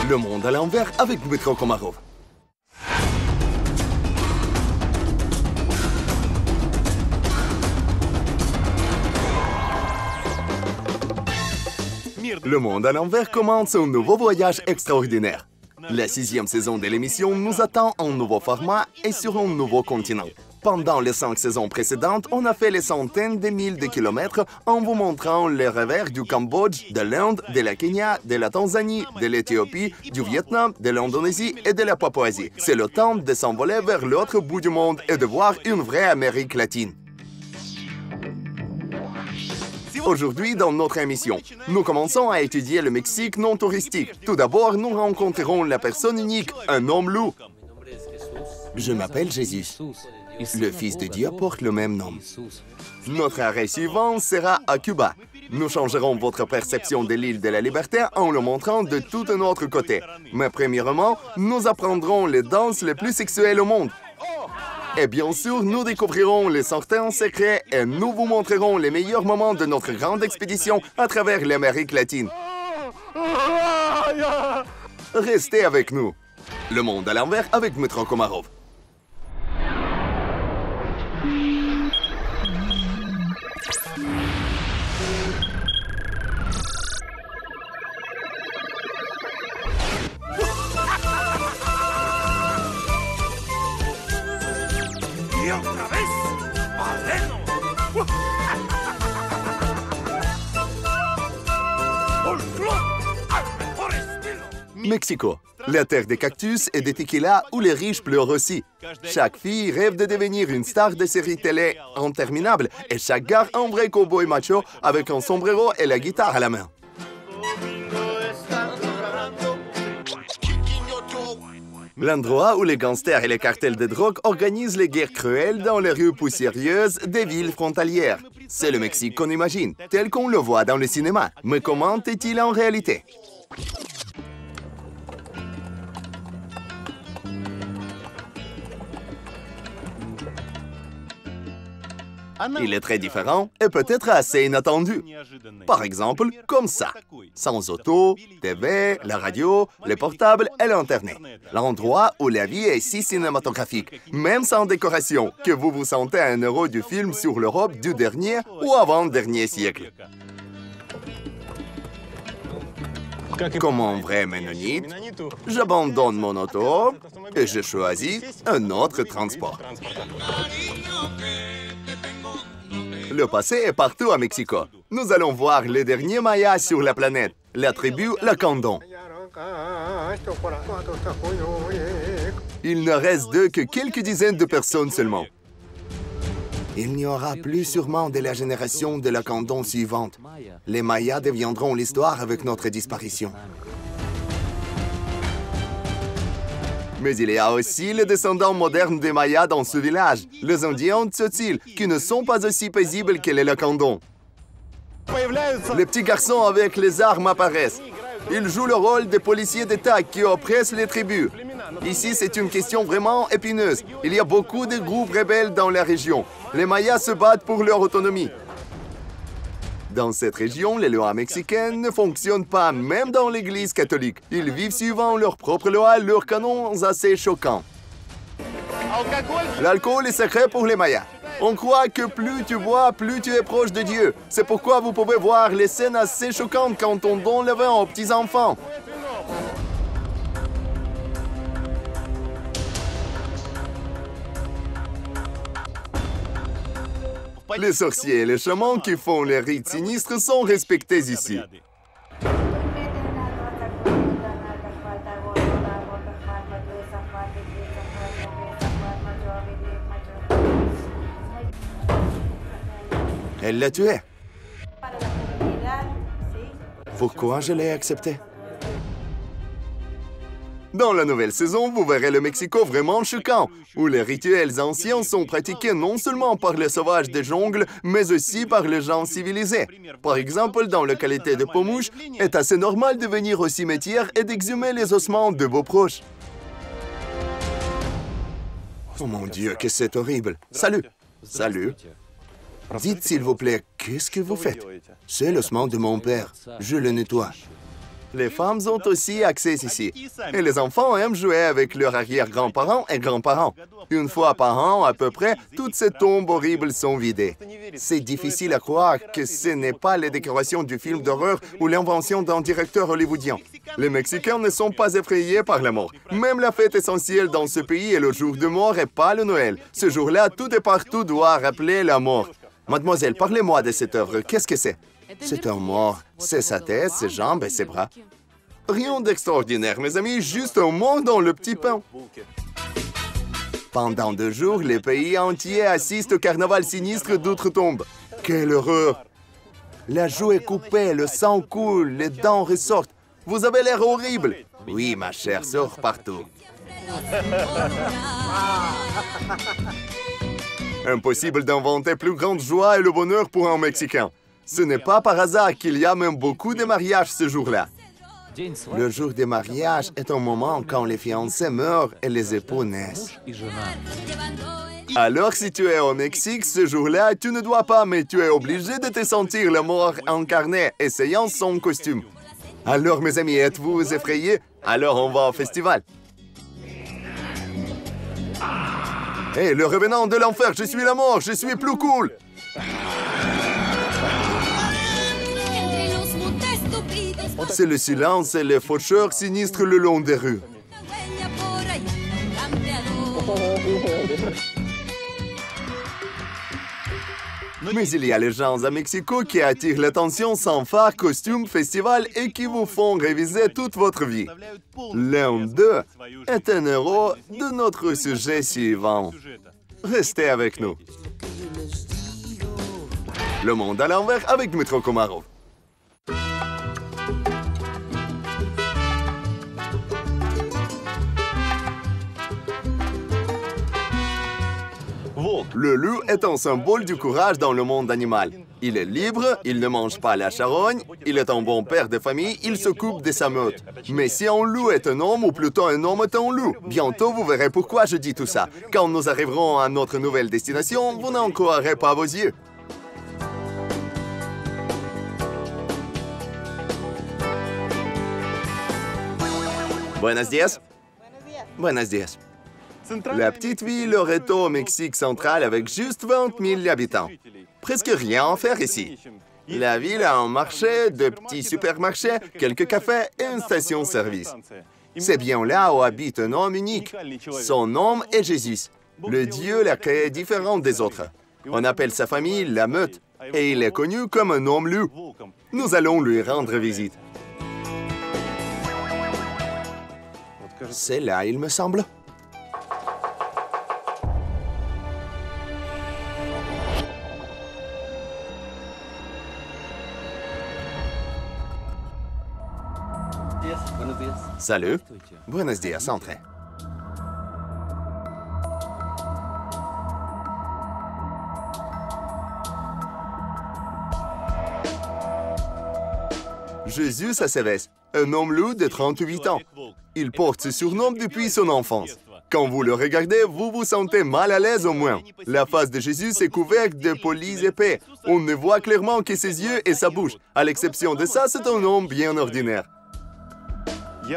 Le monde à l'envers avec Dmitro Komarov. Le monde à l'envers commence un nouveau voyage extraordinaire. La 6e saison de l'émission nous attend en nouveau format et sur un nouveau continent. Pendant les 5 saisons précédentes, on a fait les centaines de milles de kilomètres en vous montrant les revers du Cambodge, de l'Inde, de la Kenya, de la Tanzanie, de l'Éthiopie, du Vietnam, de l'Indonésie et de la Papouasie. C'est le temps de s'envoler vers l'autre bout du monde et de voir une vraie Amérique latine. Aujourd'hui, dans notre émission, nous commençons à étudier le Mexique non touristique. Tout d'abord, nous rencontrerons la personne unique, un homme loup. Je m'appelle Jésus. Le Fils de Dieu porte le même nom. Notre arrêt suivant sera à Cuba. Nous changerons votre perception de l'île de la Liberté en le montrant de tout un autre côté. Mais premièrement, nous apprendrons les danses les plus sexuelles au monde. Et bien sûr, nous découvrirons les certains secrets et nous vous montrerons les meilleurs moments de notre grande expédition à travers l'Amérique latine. Restez avec nous. Le monde à l'envers avec Dmitro Komarov. Mexico, la terre des cactus et des tequila où les riches pleurent aussi. Chaque fille rêve de devenir une star de série télé interminable et chaque gars un vrai cowboy macho avec un sombrero et la guitare à la main. L'endroit où les gangsters et les cartels de drogue organisent les guerres cruelles dans les rues poussiéreuses des villes frontalières. C'est le Mexique qu'on imagine, tel qu'on le voit dans le cinéma. Mais comment est-il en réalité? Il est très différent et peut-être assez inattendu. Par exemple, comme ça. Sans auto, TV, la radio, les portables et l'Internet. L'endroit où la vie est si cinématographique, même sans décoration, que vous vous sentez un héros du film sur l'Europe du dernier ou avant-dernier siècle. Comme un vrai ménonite, j'abandonne mon auto et je choisis un autre transport. Le passé est partout à Mexico. Nous allons voir les derniers Mayas sur la planète, la tribu Lacandon. Il ne reste d'eux que quelques dizaines de personnes seulement. Il n'y aura plus sûrement de la génération de Lacandon suivante. Les Mayas deviendront l'histoire avec notre disparition. Mais il y a aussi les descendants modernes des Mayas dans ce village, les Indiens Tzotzil, qui ne sont pas aussi paisibles que les Lacandons. Les petits garçons avec les armes apparaissent. Ils jouent le rôle des policiers d'État qui oppressent les tribus. Ici, c'est une question vraiment épineuse. Il y a beaucoup de groupes rebelles dans la région. Les Mayas se battent pour leur autonomie. Dans cette région, les lois mexicaines ne fonctionnent pas, même dans l'Église catholique. Ils vivent suivant leurs propres lois, leurs canons assez choquants. L'alcool est sacré pour les Mayas. On croit que plus tu bois, plus tu es proche de Dieu. C'est pourquoi vous pouvez voir les scènes assez choquantes quand on donne le vin aux petits-enfants. Les sorciers et les chamans qui font les rites sinistres sont respectés ici. Elle l'a tué. Pourquoi je l'ai accepté? Dans la nouvelle saison, vous verrez le Mexico vraiment choquant, où les rituels anciens sont pratiqués non seulement par les sauvages des jungles, mais aussi par les gens civilisés. Par exemple, dans la localité de Pomouche, est assez normal de venir au cimetière et d'exhumer les ossements de vos proches. Oh mon Dieu, que c'est horrible. Salut. Salut. Dites s'il vous plaît, qu'est-ce que vous faites? C'est l'ossement de mon père. Je le nettoie. Les femmes ont aussi accès ici. Et les enfants aiment jouer avec leurs arrière-grands-parents et grands-parents. Une fois par an, à peu près, toutes ces tombes horribles sont vidées. C'est difficile à croire que ce n'est pas les décorations du film d'horreur ou l'invention d'un directeur hollywoodien. Les Mexicains ne sont pas effrayés par la mort. Même la fête essentielle dans ce pays est le jour de mort et pas le Noël. Ce jour-là, tout et partout doit rappeler la mort. Mademoiselle, parlez-moi de cette œuvre. Qu'est-ce que c'est? C'est un mort. C'est sa tête, ses jambes et ses bras. Rien d'extraordinaire, mes amis, juste un mort dans le petit pain. Pendant 2 jours, le pays entier assiste au carnaval sinistre d'outre-tombe. Quelle horreur! La joue est coupée, le sang coule, les dents ressortent. Vous avez l'air horrible. Oui, ma chère, sort partout. Impossible d'inventer plus grande joie et le bonheur pour un Mexicain. Ce n'est pas par hasard qu'il y a même beaucoup de mariages ce jour-là. Le jour des mariages est un moment quand les fiancés meurent et les époux naissent. Alors, si tu es au Mexique ce jour-là, tu ne dois pas, mais tu es obligé de te sentir la mort incarnée, essayant son costume. Alors, mes amis, êtes-vous effrayés? Alors, on va au festival. Hé, le revenant de l'enfer, je suis la mort, je suis plus cool! C'est le silence et les faucheurs sinistres le long des rues. Mais il y a les gens à Mexico qui attirent l'attention sans phare, costume, festival et qui vous font réviser toute votre vie. L'un d'eux est un héros de notre sujet suivant. Restez avec nous. Le monde à l'envers avec Dmytro Komarov. Le loup est un symbole du courage dans le monde animal. Il est libre, il ne mange pas la charogne, il est un bon père de famille, il s'occupe de sa meute. Mais si un loup est un homme, ou plutôt un homme est un loup, bientôt vous verrez pourquoi je dis tout ça. Quand nous arriverons à notre nouvelle destination, vous n'en croirez pas vos yeux. Buenos días. Buenos días. La petite ville Loreto au Mexique central avec juste 20 000 habitants. Presque rien à faire ici. La ville a un marché, de petits supermarchés, quelques cafés et une station-service. C'est bien là où habite un homme unique. Son nom est Jésus. Le Dieu l'a créé différent des autres. On appelle sa famille la meute et il est connu comme un homme loup. Nous allons lui rendre visite. C'est là, il me semble. Salut. Buenos días, entrez. Jésus Aceves, un homme loup de 38 ans. Il porte ce surnom depuis son enfance. Quand vous le regardez, vous vous sentez mal à l'aise au moins. La face de Jésus est couverte de polis épais. On ne voit clairement que ses yeux et sa bouche. À l'exception de ça, c'est un homme bien ordinaire.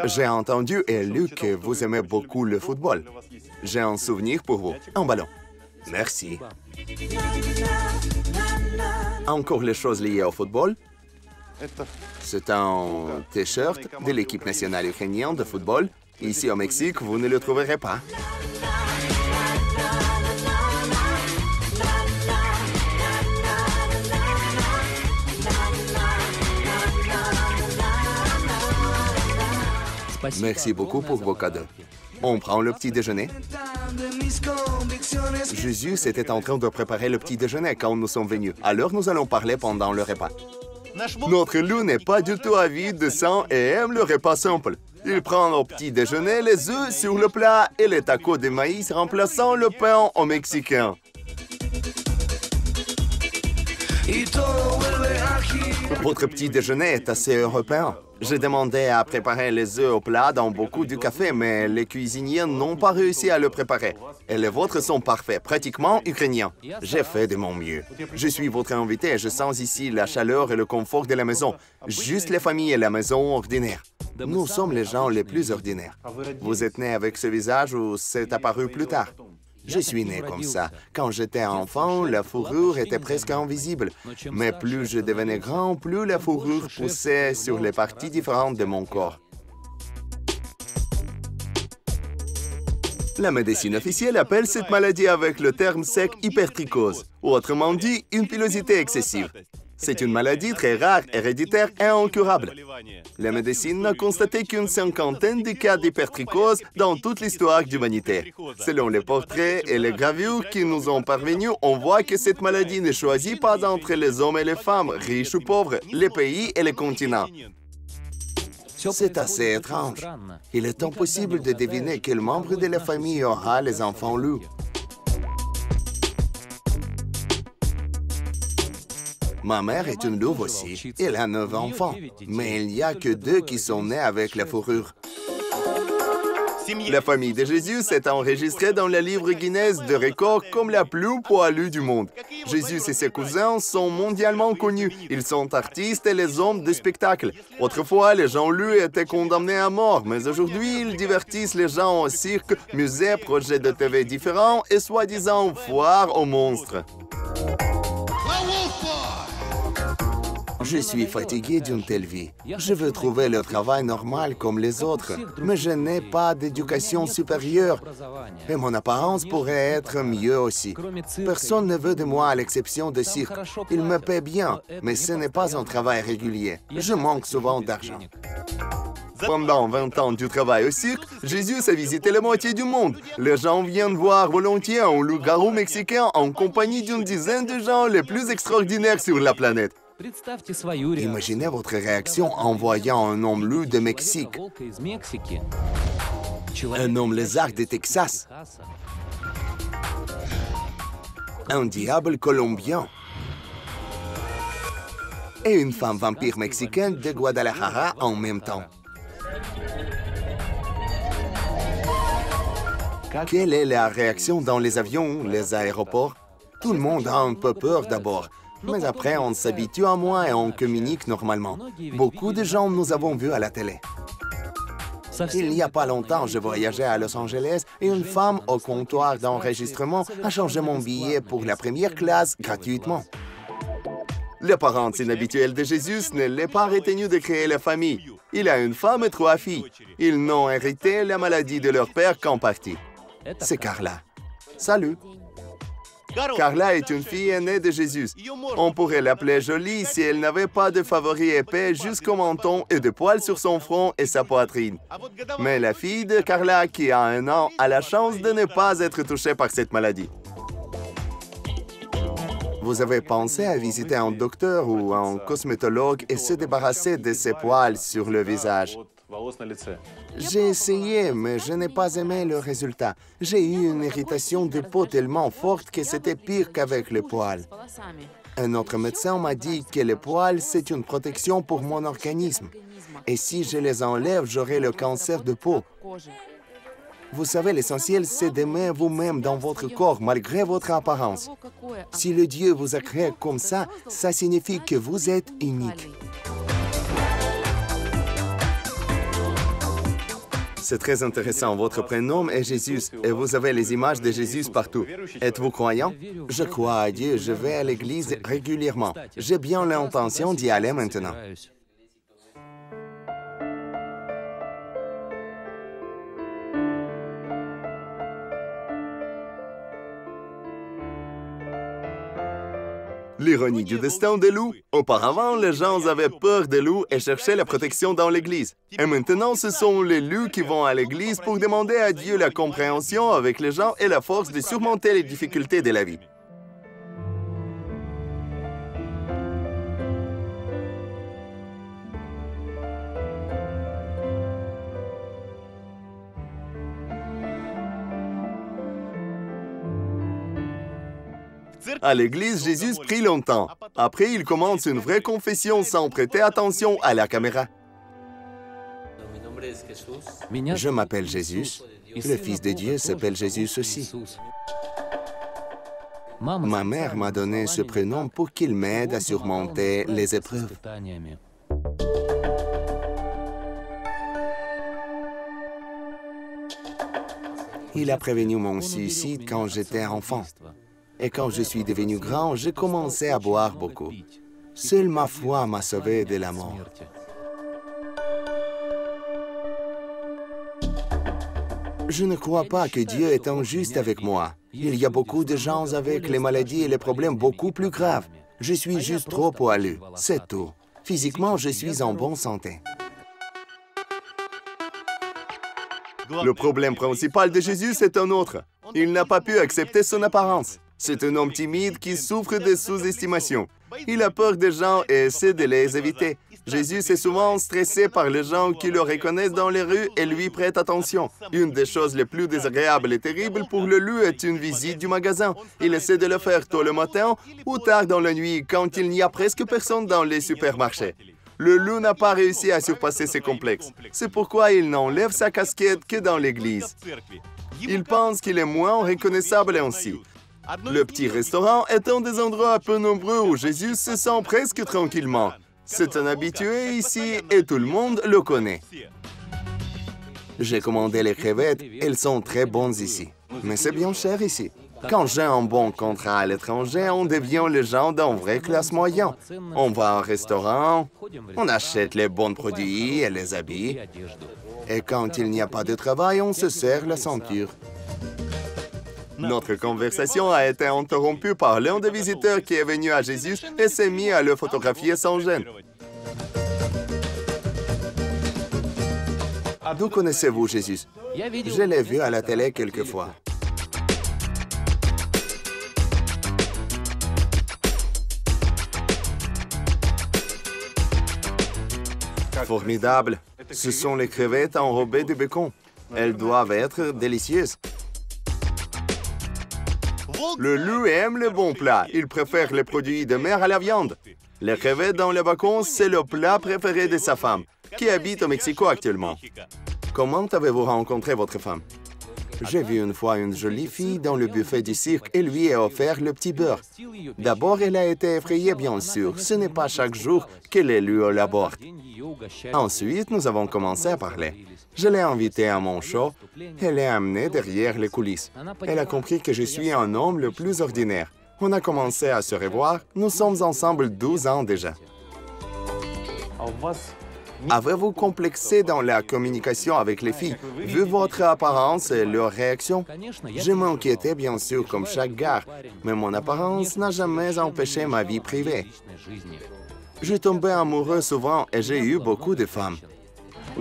J'ai entendu et lu que vous aimez beaucoup le football. J'ai un souvenir pour vous. Un ballon. Merci. Encore les choses liées au football? C'est un t-shirt de l'équipe nationale ukrainienne de football. Ici au Mexique, vous ne le trouverez pas. Merci beaucoup pour vos cadeaux. On prend le petit déjeuner? Jésus était en train de préparer le petit déjeuner quand nous sommes venus. Alors nous allons parler pendant le repas. Notre loup n'est pas du tout avide de sang et aime le repas simple. Il prend au petit déjeuner les œufs sur le plat et les tacos de maïs remplaçant le pain au mexicain. Votre petit déjeuner est assez européen. J'ai demandé à préparer les œufs au plat dans beaucoup du café, mais les cuisiniers n'ont pas réussi à le préparer. Et les vôtres sont parfaits, pratiquement ukrainiens. J'ai fait de mon mieux. Je suis votre invité et je sens ici la chaleur et le confort de la maison. Juste les familles et la maison ordinaire. Nous sommes les gens les plus ordinaires. Vous êtes né avec ce visage ou c'est apparu plus tard? Je suis né comme ça. Quand j'étais enfant, la fourrure était presque invisible. Mais plus je devenais grand, plus la fourrure poussait sur les parties différentes de mon corps. La médecine officielle appelle cette maladie avec le terme sec hypertrichose, ou autrement dit, une pilosité excessive. C'est une maladie très rare, héréditaire et incurable. La médecine n'a constaté qu'une cinquantaine de cas d'hypertrichose dans toute l'histoire de l'humanité. Selon les portraits et les gravures qui nous ont parvenus, on voit que cette maladie ne choisit pas entre les hommes et les femmes, riches ou pauvres, les pays et les continents. C'est assez étrange. Il est impossible de deviner quel membre de la famille aura les enfants loups. Ma mère est une louve aussi. Elle a 9 enfants. Mais il n'y a que 2 qui sont nés avec la fourrure. La famille de Jésus est enregistrée dans le livre Guinness de records comme la plus poilue du monde. Jésus et ses cousins sont mondialement connus. Ils sont artistes et les hommes de spectacle. Autrefois, les gens lus étaient condamnés à mort, mais aujourd'hui, ils divertissent les gens au cirque, musées, projets de TV différents et soi-disant foires aux monstres. Je suis fatigué d'une telle vie. Je veux trouver le travail normal comme les autres, mais je n'ai pas d'éducation supérieure et mon apparence pourrait être mieux aussi. Personne ne veut de moi à l'exception de cirque. Il me paie bien, mais ce n'est pas un travail régulier. Je manque souvent d'argent. Pendant 20 ans du travail au cirque, Jésus a visité la moitié du monde. Les gens viennent voir volontiers un loup-garou mexicain en compagnie d'une dizaine de gens les plus extraordinaires sur la planète. Imaginez votre réaction en voyant un homme loup de Mexique, un homme lézard de Texas, un diable colombien et une femme vampire mexicaine de Guadalajara en même temps. Quelle est la réaction dans les avions, les aéroports? Tout le monde a un peu peur d'abord. Mais après, on s'habitue à moi et on communique normalement. Beaucoup de gens nous avons vus à la télé. Il n'y a pas longtemps, je voyageais à Los Angeles et une femme au comptoir d'enregistrement a changé mon billet pour la première classe gratuitement. L'apparence inhabituelle de Jésus ne l'a pas retenu de créer la famille. Il a une femme et 3 filles. Ils n'ont hérité la maladie de leur père qu'en partie. C'est Carla. Salut. Carla est une fille aînée de Jésus. On pourrait l'appeler jolie si elle n'avait pas de favoris épais jusqu'au menton et de poils sur son front et sa poitrine. Mais la fille de Carla, qui a 1 an, a la chance de ne pas être touchée par cette maladie. Vous avez pensé à visiter un docteur ou un cosmétologue et se débarrasser de ces poils sur le visage? J'ai essayé, mais je n'ai pas aimé le résultat. J'ai eu une irritation de peau tellement forte que c'était pire qu'avec les poils. Un autre médecin m'a dit que les poils, c'est une protection pour mon organisme. Et si je les enlève, j'aurai le cancer de peau. Vous savez, l'essentiel, c'est d'aimer vous-même dans votre corps, malgré votre apparence. Si le Dieu vous a créé comme ça signifie que vous êtes unique. C'est très intéressant. Votre prénom est Jésus et vous avez les images de Jésus partout. Êtes-vous croyant? Je crois à Dieu. Je vais à l'église régulièrement. J'ai bien l'intention d'y aller maintenant. L'ironie du destin des loups. Auparavant, les gens avaient peur des loups et cherchaient la protection dans l'Église. Et maintenant, ce sont les loups qui vont à l'Église pour demander à Dieu la compréhension avec les gens et la force de surmonter les difficultés de la vie. À l'église, Jésus prie longtemps. Après, il commence une vraie confession sans prêter attention à la caméra. Je m'appelle Jésus. Le Fils de Dieu s'appelle Jésus aussi. Ma mère m'a donné ce prénom pour qu'il m'aide à surmonter les épreuves. Il a prévenu mon suicide quand j'étais enfant. Et quand je suis devenu grand, j'ai commencé à boire beaucoup. Seule ma foi m'a sauvé de la mort. Je ne crois pas que Dieu est injuste avec moi. Il y a beaucoup de gens avec les maladies et les problèmes beaucoup plus graves. Je suis juste trop poilu, c'est tout. Physiquement, je suis en bonne santé. Le problème principal de Jésus, c'est un autre. Il n'a pas pu accepter son apparence. C'est un homme timide qui souffre de sous-estimation. Il a peur des gens et essaie de les éviter. Jésus est souvent stressé par les gens qui le reconnaissent dans les rues et lui prêtent attention. Une des choses les plus désagréables et terribles pour le loup est une visite du magasin. Il essaie de le faire tôt le matin ou tard dans la nuit quand il n'y a presque personne dans les supermarchés. Le loup n'a pas réussi à surpasser ses complexes. C'est pourquoi il n'enlève sa casquette que dans l'église. Il pense qu'il est moins reconnaissable ainsi. Le petit restaurant est un des endroits peu nombreux où Jésus se sent presque tranquillement. C'est un habitué ici et tout le monde le connaît. J'ai commandé les crevettes, elles sont très bonnes ici. Mais c'est bien cher ici. Quand j'ai un bon contrat à l'étranger, on devient les gens d'un vrai classe moyenne. On va au restaurant, on achète les bons produits et les habits. Et quand il n'y a pas de travail, on se serre la ceinture. Notre conversation a été interrompue par l'un des visiteurs qui est venu à Jésus et s'est mis à le photographier sans gêne. D'où connaissez-vous Jésus? Je l'ai vu à la télé quelquefois. Formidable. Ce sont les crevettes enrobées de bacon. Elles doivent être délicieuses. Le loup aime les bons plats. Il préfère les produits de mer à la viande. Les crevettes dans le bacon, c'est le plat préféré de sa femme, qui habite au Mexique actuellement. Comment avez-vous rencontré votre femme? J'ai vu une fois une jolie fille dans le buffet du cirque et lui ai offert le petit beurre. D'abord, elle a été effrayée, bien sûr. Ce n'est pas chaque jour qu'elle est lue au laborde. Ensuite, nous avons commencé à parler. Je l'ai invitée à mon show. Elle l'a amenée derrière les coulisses. Elle a compris que je suis un homme le plus ordinaire. On a commencé à se revoir. Nous sommes ensemble 12 ans déjà. Avez-vous complexé dans la communication avec les filles, vu votre apparence et leurs réactions? Je m'inquiétais bien sûr comme chaque gars, mais mon apparence n'a jamais empêché ma vie privée. Je tombais amoureux souvent et j'ai eu beaucoup de femmes.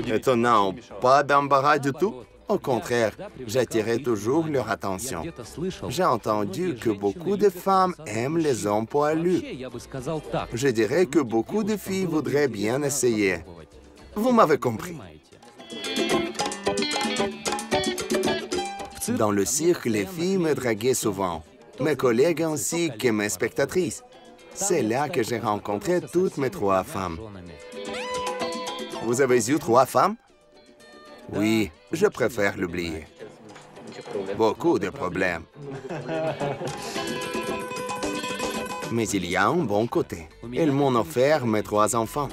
Étonnant, pas d'embarras du tout. Au contraire, j'attirais toujours leur attention. J'ai entendu que beaucoup de femmes aiment les hommes poilus. Je dirais que beaucoup de filles voudraient bien essayer. Vous m'avez compris. Dans le cirque, les filles me draguaient souvent. Mes collègues ainsi que mes spectatrices. C'est là que j'ai rencontré toutes mes 3 femmes. Vous avez eu 3 femmes? Oui, je préfère l'oublier. Beaucoup de problèmes. Mais il y a un bon côté. Elles m'ont offert mes 3 enfants.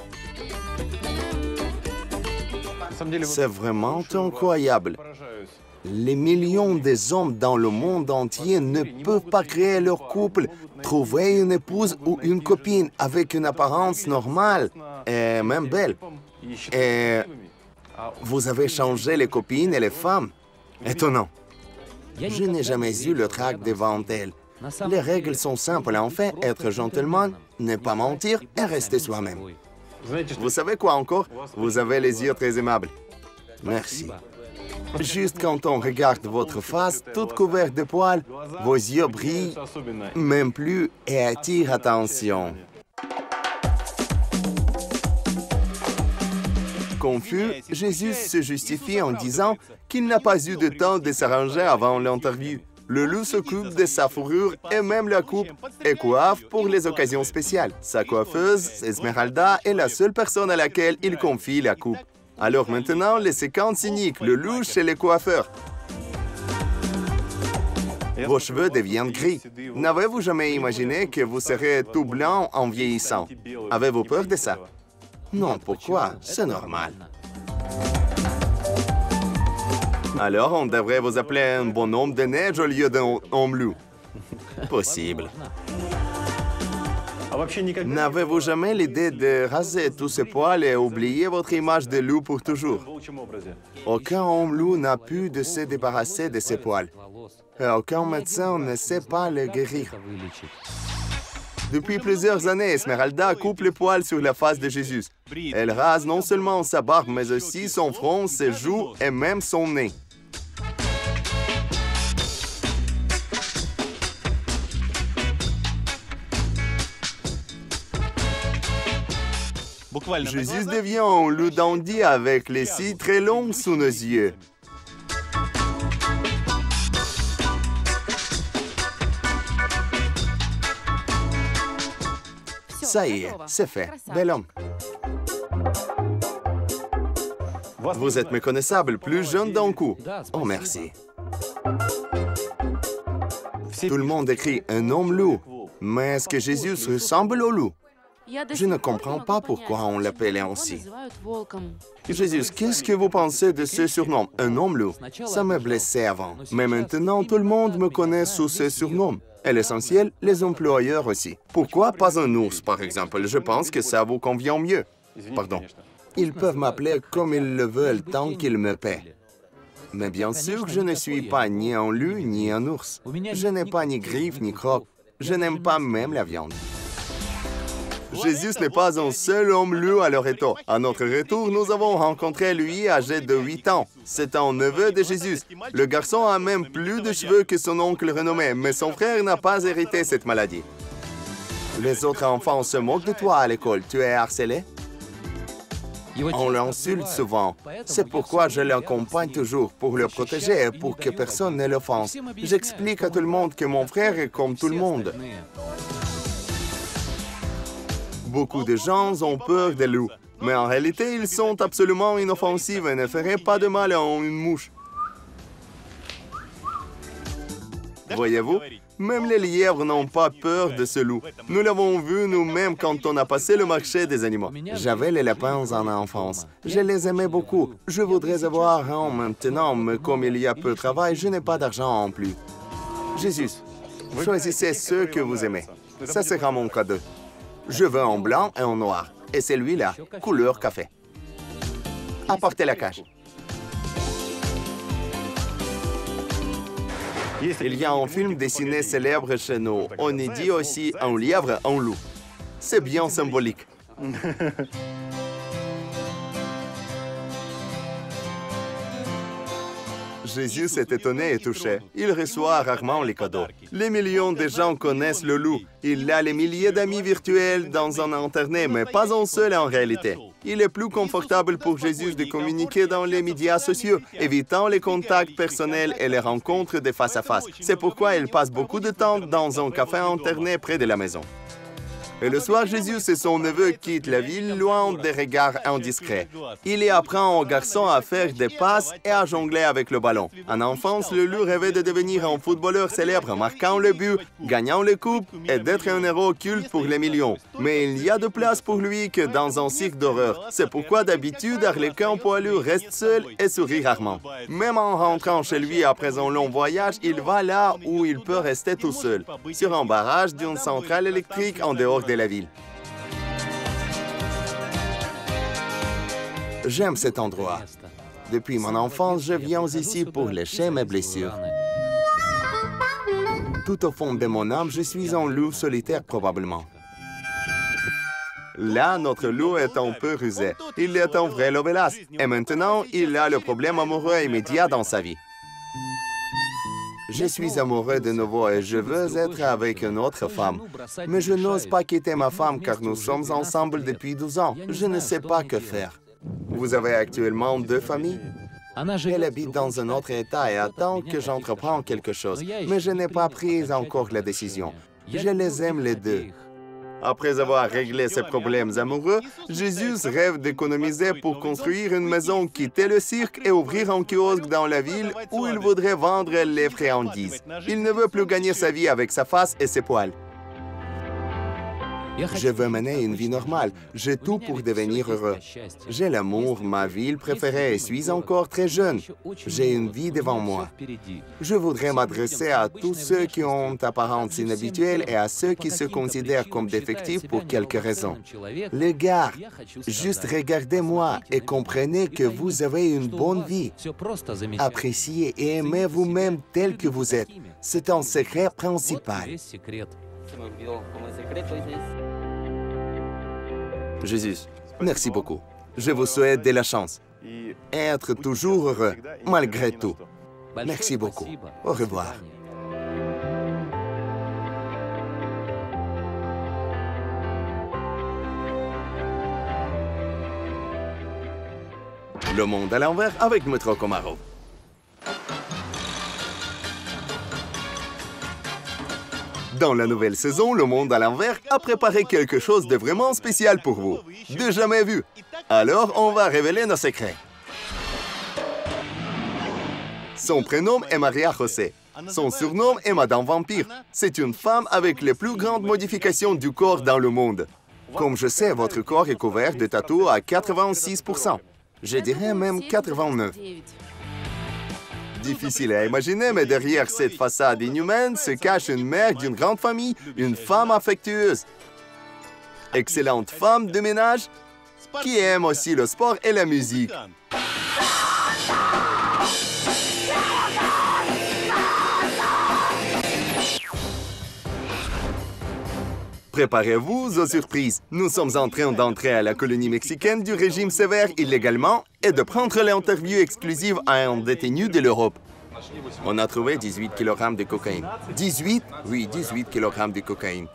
C'est vraiment incroyable. Les millions des hommes dans le monde entier ne peuvent pas créer leur couple, trouver une épouse ou une copine avec une apparence normale et même belle. Et vous avez changé les copines et les femmes. Étonnant. Je n'ai jamais eu le trac devant elles. Les règles sont simples. En fait, être gentleman, ne pas mentir et rester soi-même. Vous savez quoi encore? Vous avez les yeux très aimables. Merci. Juste quand on regarde votre face, toute couverte de poils, vos yeux brillent, même plus, et attirent attention. Confus, Jésus se justifie en disant qu'il n'a pas eu de temps de s'arranger avant l'interview. Le loup s'occupe de sa fourrure et même la coupe et coiffe pour les occasions spéciales. Sa coiffeuse, Esmeralda, est la seule personne à laquelle il confie la coupe. Alors maintenant, les séquences cyniques, le loup chez les coiffeurs. Vos cheveux deviennent gris. N'avez-vous jamais imaginé que vous serez tout blanc en vieillissant? Avez-vous peur de ça? Non, pourquoi? C'est normal. Alors, on devrait vous appeler un bonhomme de neige au lieu d'un homme loup. Possible. N'avez-vous jamais l'idée de raser tous ces poils et oublier votre image de loup pour toujours? Aucun homme loup n'a pu de se débarrasser de ses poils. Et aucun médecin ne sait pas les guérir. Depuis plusieurs années, Esmeralda coupe les poils sur la face de Jésus. Elle rase non seulement sa barbe, mais aussi son front, ses joues et même son nez. Jésus devient un loup dandy avec les cils très longs sous nos yeux. Ça y est, c'est fait. Bel homme. Vous êtes méconnaissable, plus jeune d'un coup. Oh, merci. Tout le monde écrit un homme loup. Mais est-ce que Jésus ressemble au loup? Je ne comprends pas pourquoi on l'appelait ainsi. Jésus, qu'est-ce que vous pensez de ce surnom, un homme loup? Ça me blessait avant. Mais maintenant, tout le monde me connaît sous ce surnom. Et l'essentiel, les employeurs aussi. Pourquoi pas un ours, par exemple? Je pense que ça vous convient mieux. Pardon. Ils peuvent m'appeler comme ils le veulent tant qu'ils me paient. Mais bien sûr, je ne suis pas ni un loup ni un ours. Je n'ai pas ni griffes ni crocs. Je n'aime pas même la viande. Jésus n'est pas un seul homme loup à Loreto. À notre retour, nous avons rencontré lui âgé de 8 ans. C'est un neveu de Jésus. Le garçon a même plus de cheveux que son oncle renommé, mais son frère n'a pas hérité cette maladie. Les autres enfants se moquent de toi à l'école. Tu es harcelé? On l'insulte souvent. C'est pourquoi je l'accompagne toujours, pour le protéger et pour que personne ne l'offense. J'explique à tout le monde que mon frère est comme tout le monde. Beaucoup de gens ont peur des loups, mais en réalité, ils sont absolument inoffensifs et ne feraient pas de mal à une mouche. Voyez-vous, même les lièvres n'ont pas peur de ce loup. Nous l'avons vu nous-mêmes quand on a passé le marché des animaux. J'avais les lapins en enfance. Je les aimais beaucoup. Je voudrais avoir un maintenant, mais comme il y a peu de travail, je n'ai pas d'argent en plus. Jésus, choisissez ceux que vous aimez. Ça sera mon cadeau. Je veux en blanc et en noir. Et celui-là, couleur café. Apportez la cage. Il y a un film dessiné célèbre chez nous. On y dit aussi un lièvre, un loup. C'est bien symbolique. Jésus est étonné et touché. Il reçoit rarement les cadeaux. Les millions de gens connaissent le loup. Il a les milliers d'amis virtuels dans un Internet, mais pas un seul en réalité. Il est plus confortable pour Jésus de communiquer dans les médias sociaux, évitant les contacts personnels et les rencontres de face à face. C'est pourquoi il passe beaucoup de temps dans un café Internet près de la maison. Et le soir, Jésus et son neveu quittent la ville loin des regards indiscrets. Il y apprend au garçon à faire des passes et à jongler avec le ballon. En enfance, le loup rêvait de devenir un footballeur célèbre, marquant le but, gagnant les coupes et d'être un héros culte pour les millions. Mais il n'y a de place pour lui que dans un cirque d'horreur. C'est pourquoi d'habitude, Arlequin poilu reste seul et sourit rarement. Même en rentrant chez lui après un long voyage, il va là où il peut rester tout seul, sur un barrage d'une centrale électrique en dehors de la ville. J'aime cet endroit. Depuis mon enfance, je viens ici pour lécher mes blessures. Tout au fond de mon âme, je suis un loup solitaire probablement. Là, notre loup est un peu rusé. Il est un vrai lobelas. Et maintenant, il a le problème amoureux immédiat dans sa vie. Je suis amoureux de nouveau et je veux être avec une autre femme. Mais je n'ose pas quitter ma femme car nous sommes ensemble depuis 12 ans. Je ne sais pas que faire. Vous avez actuellement 2 familles? Elle habite dans un autre État et attend que j'entreprenne quelque chose. Mais je n'ai pas pris encore la décision. Je les aime les deux. Après avoir réglé ses problèmes amoureux, Jésus rêve d'économiser pour construire une maison, quitter le cirque et ouvrir un kiosque dans la ville où il voudrait vendre les friandises. Il ne veut plus gagner sa vie avec sa face et ses poils. Je veux mener une vie normale. J'ai tout pour devenir heureux. J'ai l'amour, ma ville préférée et suis encore très jeune. J'ai une vie devant moi. Je voudrais m'adresser à tous ceux qui ont apparence inhabituelle et à ceux qui se considèrent comme défectifs pour quelque raison. Les gars, juste regardez-moi et comprenez que vous avez une bonne vie. Appréciez et aimez vous-même tel que vous êtes. C'est un secret principal. Jésus, merci beaucoup. Je vous souhaite de la chance. Être toujours heureux, malgré tout. Merci beaucoup. Au revoir. Le monde à l'envers avec Metro Komaro. Dans la nouvelle saison, Le Monde à l'envers a préparé quelque chose de vraiment spécial pour vous. De jamais vu. Alors, on va révéler nos secrets. Son prénom est Maria José. Son surnom est Madame Vampire. C'est une femme avec les plus grandes modifications du corps dans le monde. Comme je sais, votre corps est couvert de tatous à 86%. Je dirais même 89%. Difficile à imaginer, mais derrière cette façade inhumaine se cache une mère d'une grande famille, une femme affectueuse. Excellente femme de ménage qui aime aussi le sport et la musique. Préparez-vous aux surprises. Nous sommes en train d'entrer à la colonie mexicaine du régime sévère illégalement et de prendre l'interview exclusive à un détenu de l'Europe. On a trouvé 18 kg de cocaïne. 18? Oui, 18 kg de cocaïne.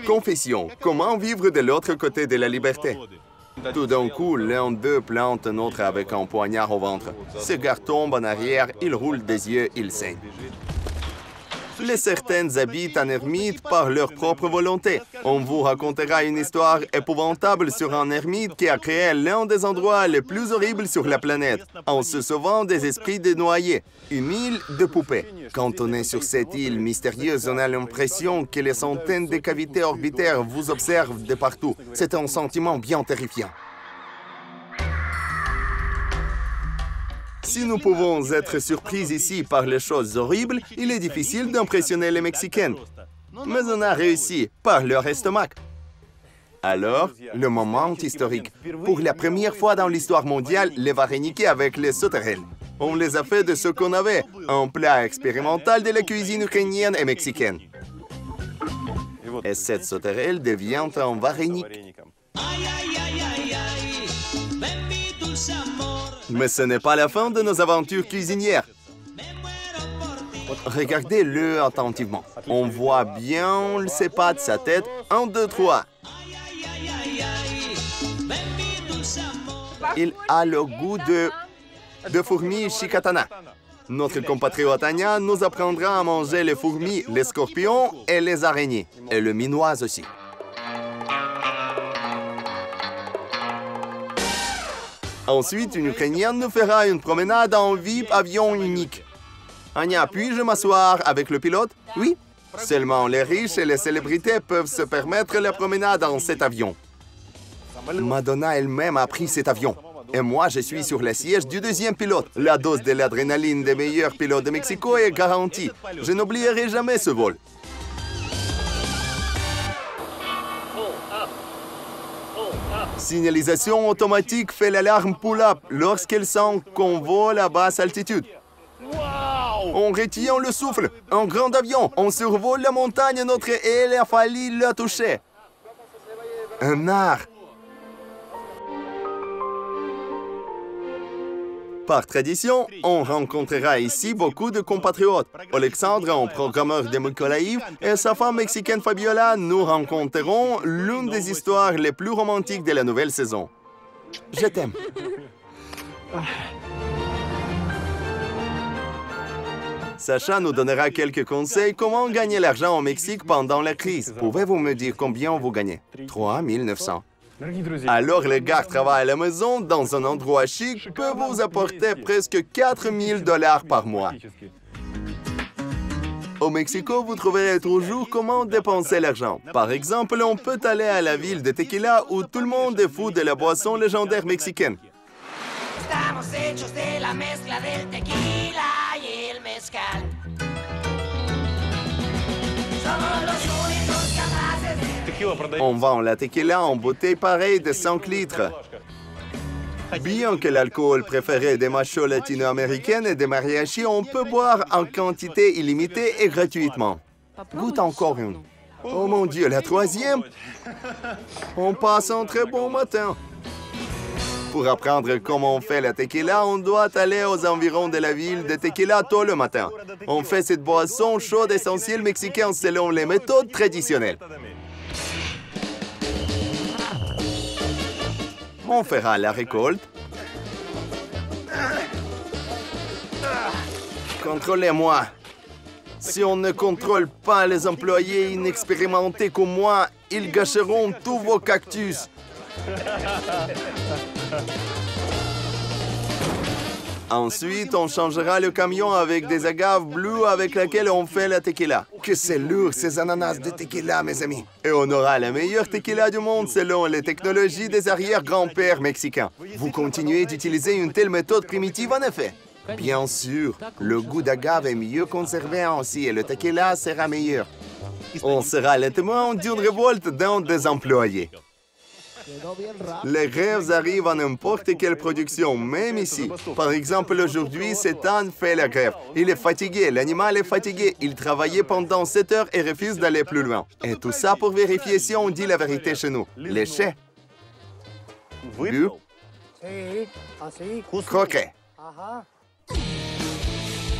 Confession, comment vivre de l'autre côté de la liberté? Tout d'un coup, l'un d'eux plante un autre avec un poignard au ventre. Ce gars tombe en arrière, il roule des yeux, il saigne. Les certaines habitent en ermite par leur propre volonté. On vous racontera une histoire épouvantable sur un ermite qui a créé l'un des endroits les plus horribles sur la planète, en se sauvant des esprits dénoyés, une île de poupées. Quand on est sur cette île mystérieuse, on a l'impression que les centaines de cavités orbitaires vous observent de partout. C'est un sentiment bien terrifiant. Si nous pouvons être surpris ici par les choses horribles, il est difficile d'impressionner les Mexicains. Mais on a réussi par leur estomac. Alors, le moment historique. Pour la première fois dans l'histoire mondiale, les vareniqués avec les sauterelles. On les a fait de ce qu'on avait, un plat expérimental de la cuisine ukrainienne et mexicaine. Et cette sauterelle devient un varenique. Mais ce n'est pas la fin de nos aventures cuisinières. Regardez-le attentivement. On voit bien ses pattes, sa tête. 1, 2, 3. Il a le goût de fourmis chicatana. Notre compatriote Anya nous apprendra à manger les fourmis, les scorpions et les araignées. Et le minoise aussi. Ensuite, une Ukrainienne nous fera une promenade en VIP avion unique. Anya, puis-je m'asseoir avec le pilote? Oui. Seulement les riches et les célébrités peuvent se permettre la promenade en cet avion. Madonna elle-même a pris cet avion. Et moi, je suis sur le siège du deuxième pilote. La dose de l'adrénaline des meilleurs pilotes de Mexico est garantie. Je n'oublierai jamais ce vol. Signalisation automatique fait l'alarme pull-up lorsqu'elle sent qu'on vole à basse altitude. On retient le souffle. Un grand avion. On survole la montagne. Notre aile a failli la toucher. Un art. Par tradition, on rencontrera ici beaucoup de compatriotes. Alexandre, un programmeur de Mykolaïv, et sa femme mexicaine Fabiola, nous rencontrerons l'une des histoires les plus romantiques de la nouvelle saison. Je t'aime. Sacha nous donnera quelques conseils comment gagner l'argent au Mexique pendant la crise. Pouvez-vous me dire combien vous gagnez? 3 900. Alors, les gars qui travaillent à la maison, dans un endroit chic, peut vous apporter presque 4 000 $ par mois. Au Mexico, vous trouverez toujours comment dépenser l'argent. Par exemple, on peut aller à la ville de Tequila où tout le monde est fou de la boisson légendaire mexicaine. On vend la tequila en bouteille pareille de 5 litres. Bien que l'alcool préféré des machos latino-américaines et des mariachis, on peut boire en quantité illimitée et gratuitement. Goûte encore une. Oh mon Dieu, la troisième? On passe un très bon matin. Pour apprendre comment on fait la tequila, on doit aller aux environs de la ville de Tequila tôt le matin. On fait cette boisson chaude essentielle mexicaine selon les méthodes traditionnelles. On fera la récolte. Contrôlez-moi. Si on ne contrôle pas les employés inexpérimentés comme moi, ils gâcheront tous vos cactus. Ensuite, on changera le camion avec des agaves bleues avec lesquelles on fait la tequila. Que c'est lourd, ces ananas de tequila, mes amis. Et on aura la meilleure tequila du monde selon les technologies des arrière-grands-pères mexicains. Vous continuez d'utiliser une telle méthode primitive, en effet? Bien sûr, le goût d'agave est mieux conservé ainsi et le tequila sera meilleur. On sera le témoin d'une révolte d'un des employés. Les grèves arrivent à n'importe quelle production, même ici. Par exemple, aujourd'hui, cet âne fait la grève. Il est fatigué, l'animal est fatigué. Il travaillait pendant 7 heures et refuse d'aller plus loin. Et tout ça pour vérifier si on dit la vérité chez nous. Léché. Bu. Croquet.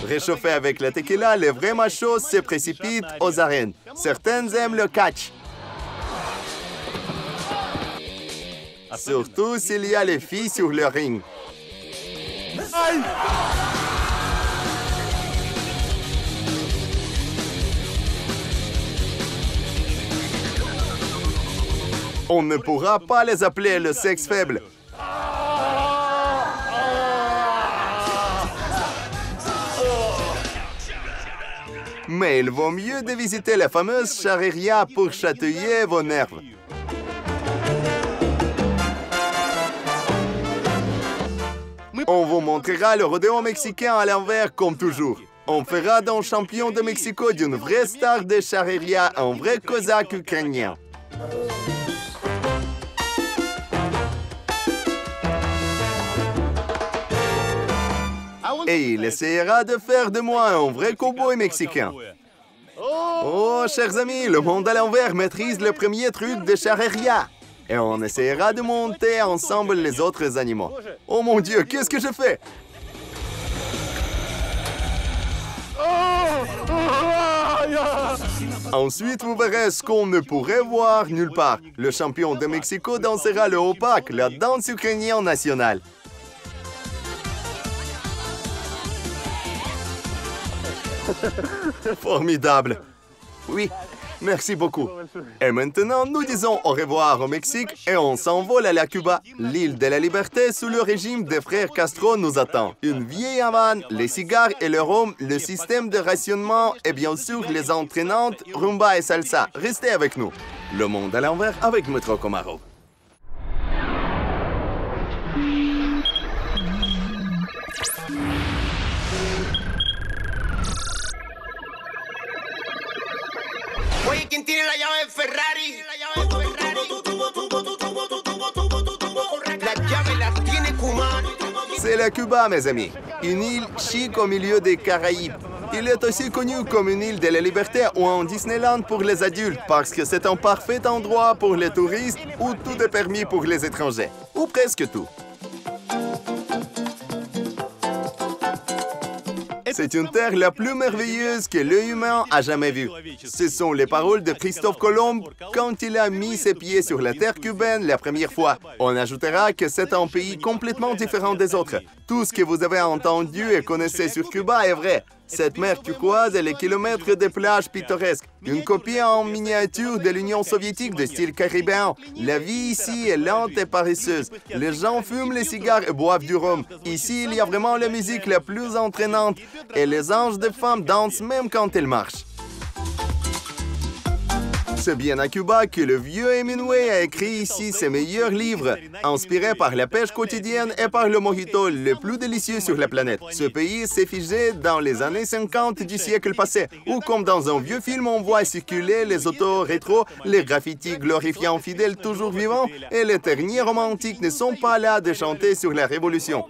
Réchauffé avec la tequila, les vrais machos se précipitent aux arènes. Certains aiment le catch. Surtout s'il y a les filles sur le ring. Aïe! On ne pourra pas les appeler le sexe faible. Mais il vaut mieux de visiter la fameuse charreria pour chatouiller vos nerfs. On vous montrera le rodéo mexicain à l'envers comme toujours. On fera d'un champion de Mexico d'une vraie star de charreria un vrai cosaque ukrainien. Et il essaiera de faire de moi un vrai cow-boy mexicain. Oh, chers amis, le monde à l'envers maîtrise le premier truc de charreria. Et on essaiera de monter ensemble les autres animaux. Oh mon Dieu, qu'est-ce que je fais? Ensuite, vous verrez ce qu'on ne pourrait voir nulle part. Le champion de Mexico dansera le hopak, la danse ukrainienne nationale. Formidable. Oui, merci beaucoup. Et maintenant, nous disons au revoir au Mexique et on s'envole à la Cuba. L'île de la Liberté sous le régime des frères Castro nous attend. Une vieille Havane, les cigares et le rhum, le système de rationnement et bien sûr les entraînantes rumba et salsa. Restez avec nous. Le monde à l'envers avec Metro Comaro. Oye, ¿quién tiene la llave del Ferrari? Las llaves las tiene Kuman. C'est la Cuba, mes amis. Une île chic au milieu des Caraïbes. Il est aussi connu comme une île de la liberté ou un Disneyland pour les adultes parce que c'est un parfait endroit pour les touristes où tout est permis pour les étrangers. Ou presque tout. C'est une terre la plus merveilleuse que l'œil humain a jamais vue. Ce sont les paroles de Christophe Colomb quand il a mis ses pieds sur la terre cubaine la première fois. On ajoutera que c'est un pays complètement différent des autres. Tout ce que vous avez entendu et connaissez sur Cuba est vrai. Cette mer turquoise et les kilomètres de plages pittoresques. Une copie en miniature de l'Union soviétique de style caribéen. La vie ici est lente et paresseuse. Les gens fument les cigares et boivent du rhum. Ici, il y a vraiment la musique la plus entraînante. Et les anges de femmes dansent même quand elles marchent. C'est bien à Cuba que le vieux Hemingway a écrit ici ses meilleurs livres, inspirés par la pêche quotidienne et par le mojito le plus délicieux sur la planète. Ce pays s'est figé dans les années 50 du siècle passé, où comme dans un vieux film, on voit circuler les autos rétro, les graffitis glorifiant Fidel toujours vivant, et les derniers romantiques ne sont pas là de chanter sur la révolution.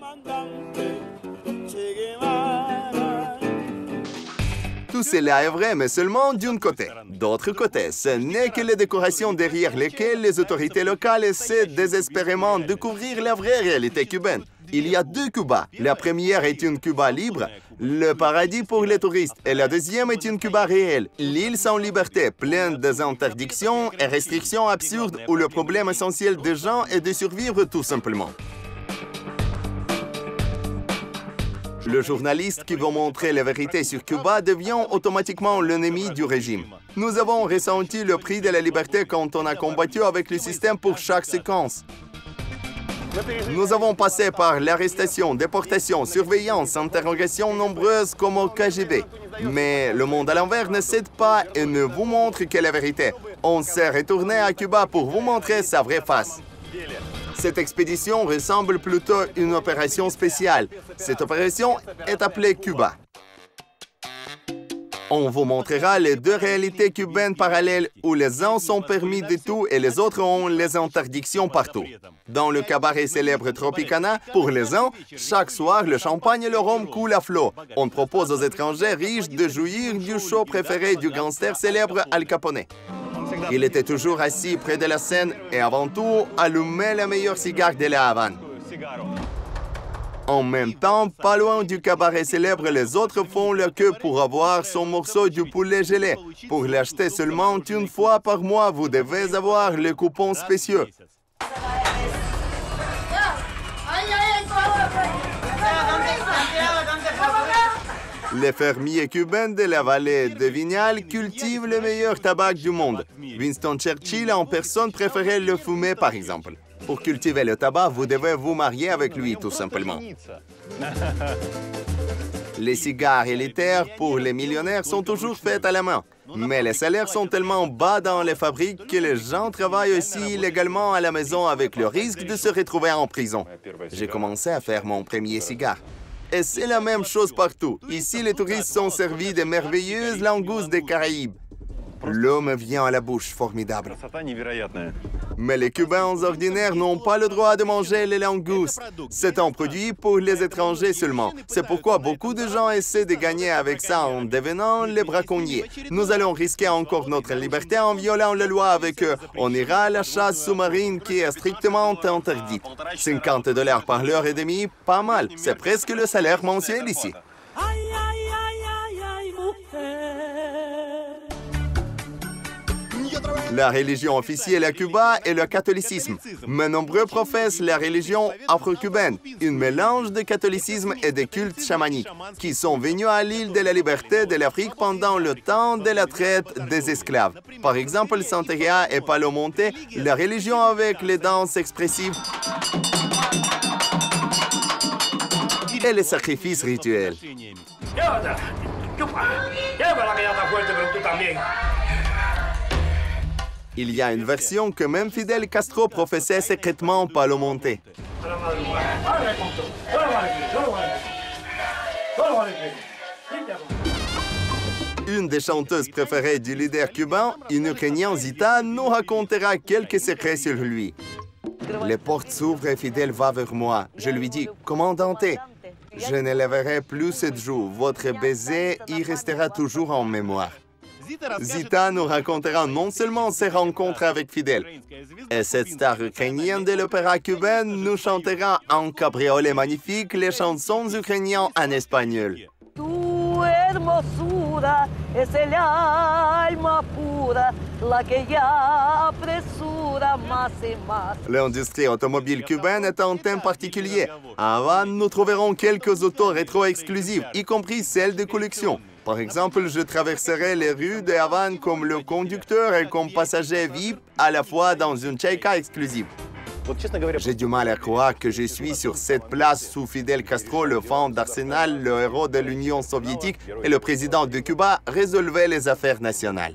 Tout cela est vrai, mais seulement d'un côté. D'autre côté, ce n'est que les décorations derrière lesquelles les autorités locales essaient désespérément de couvrir la vraie réalité cubaine. Il y a deux Cubas. La première est une Cuba libre, le paradis pour les touristes, et la deuxième est une Cuba réelle, l'île sans liberté, pleine des interdictions et restrictions absurdes où le problème essentiel des gens est de survivre tout simplement. Le journaliste qui veut montrer la vérité sur Cuba devient automatiquement l'ennemi du régime. Nous avons ressenti le prix de la liberté quand on a combattu avec le système pour chaque séquence. Nous avons passé par l'arrestation, déportation, surveillance, interrogations nombreuses comme au KGB. Mais le monde à l'envers ne cède pas et ne vous montre que la vérité. On s'est retourné à Cuba pour vous montrer sa vraie face. Cette expédition ressemble plutôt à une opération spéciale. Cette opération est appelée Cuba. On vous montrera les deux réalités cubaines parallèles où les uns sont permis de tout et les autres ont les interdictions partout. Dans le cabaret célèbre Tropicana, pour les uns, chaque soir, le champagne et le rhum coulent à flot. On propose aux étrangers riches de jouir du show préféré du gangster célèbre Al Capone. Il était toujours assis près de la scène et avant tout allumait le meilleur cigare de la Havane. En même temps, pas loin du cabaret célèbre, les autres font la queue pour avoir son morceau du poulet gelé. Pour l'acheter seulement une fois par mois, vous devez avoir le coupon spéciaux. Les fermiers cubains de la vallée de Vignal cultivent le meilleur tabac du monde. Winston Churchill en personne préférait le fumer, par exemple. Pour cultiver le tabac, vous devez vous marier avec lui, tout simplement. Les cigares et les terres pour les millionnaires sont toujours faits à la main. Mais les salaires sont tellement bas dans les fabriques que les gens travaillent aussi illégalement à la maison avec le risque de se retrouver en prison. J'ai commencé à faire mon premier cigare. Et c'est la même chose partout. Ici, les touristes sont servis de merveilleuses langoustes des Caraïbes. L'eau me vient à la bouche, formidable. Mais les Cubains ordinaires n'ont pas le droit de manger les langoustes. C'est un produit pour les étrangers seulement. C'est pourquoi beaucoup de gens essaient de gagner avec ça en devenant les braconniers. Nous allons risquer encore notre liberté en violant la loi avec eux. On ira à la chasse sous-marine qui est strictement interdite. $50 par l'heure et demie, pas mal. C'est presque le salaire mensuel ici. La religion officielle à Cuba est le catholicisme, mais nombreux professent la religion afro-cubaine, un mélange de catholicisme et de cultes chamaniques, qui sont venus à l'île de la liberté de l'Afrique pendant le temps de la traite des esclaves. Par exemple, Santeria et Palo Monte, la religion avec les danses expressives et les sacrifices rituels. Il y a une version que même Fidel Castro professait secrètement Palo Monte. Une des chanteuses préférées du leader cubain, une Ukrainienne Zita, nous racontera quelques secrets sur lui. Les portes s'ouvrent et Fidel va vers moi. Je lui dis « Commandante, je ne le verrai plus cette jour. Votre baiser y restera toujours en mémoire. » Zita nous racontera non seulement ses rencontres avec Fidel, et cette star ukrainienne de l'opéra cubain nous chantera en cabriolet magnifique les chansons ukrainiennes en espagnol. tu hermosura es el alma pura, la que ya apresura más y más. L'industrie automobile cubaine est un thème particulier. À Havane, nous trouverons quelques autos rétro-exclusives, y compris celles de collection. Par exemple, je traverserai les rues de Havane comme le conducteur et comme passager VIP, à la fois dans une Chayka exclusive. J'ai du mal à croire que je suis sur cette place sous Fidel Castro, le fond d'Arsenal, le héros de l'Union soviétique et le président de Cuba résolvait les affaires nationales.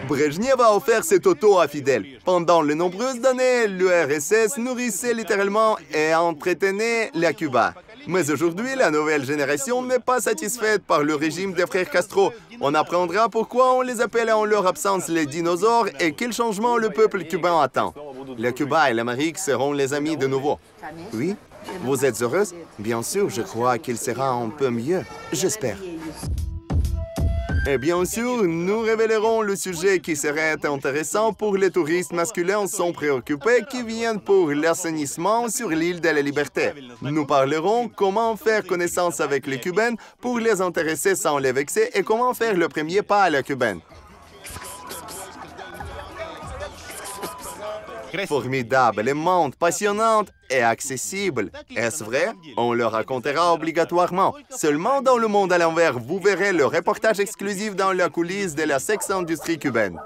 Brejnev a offert cette auto à Fidel. Pendant de nombreuses années, l'URSS nourrissait littéralement et entretenait la Cuba. Mais aujourd'hui, la nouvelle génération n'est pas satisfaite par le régime des frères Castro. On apprendra pourquoi on les appelle en leur absence les dinosaures et quel changement le peuple cubain attend. Le Cuba et l'Amérique seront les amis de nouveau. Oui? Vous êtes heureuse? Bien sûr, je crois qu'il sera un peu mieux. J'espère. Et bien sûr, nous révélerons le sujet qui serait intéressant pour les touristes masculins sans préoccupés qui viennent pour l'assainissement sur l'île de la Liberté. Nous parlerons comment faire connaissance avec les Cubains pour les intéresser sans les vexer et comment faire le premier pas à la cubaine. Formidable, aimante, passionnante et accessible. Est-ce vrai? On le racontera obligatoirement. Seulement dans le monde à l'envers, vous verrez le reportage exclusif dans la coulisse de la sex-industrie cubaine.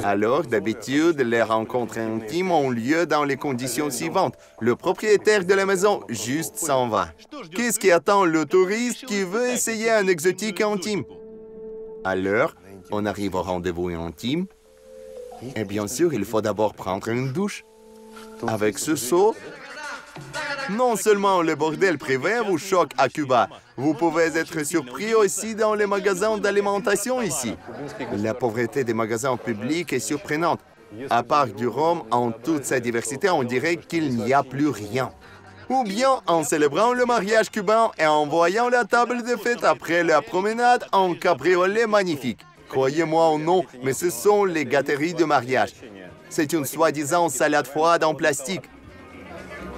Alors, d'habitude, les rencontres intimes ont lieu dans les conditions suivantes. Le propriétaire de la maison juste s'en va. Qu'est-ce qui attend le touriste qui veut essayer un exotique intime? Alors, on arrive au rendez-vous intime. Et bien sûr, il faut d'abord prendre une douche. Avec ce seau, non seulement le bordel privé vous choque à Cuba, vous pouvez être surpris aussi dans les magasins d'alimentation ici. La pauvreté des magasins publics est surprenante. À part du rhum, en toute sa diversité, on dirait qu'il n'y a plus rien. Ou bien en célébrant le mariage cubain et en voyant la table de fête après la promenade en cabriolet magnifique. Croyez-moi ou non, mais ce sont les gâteries de mariage. C'est une soi-disant salade froide en plastique.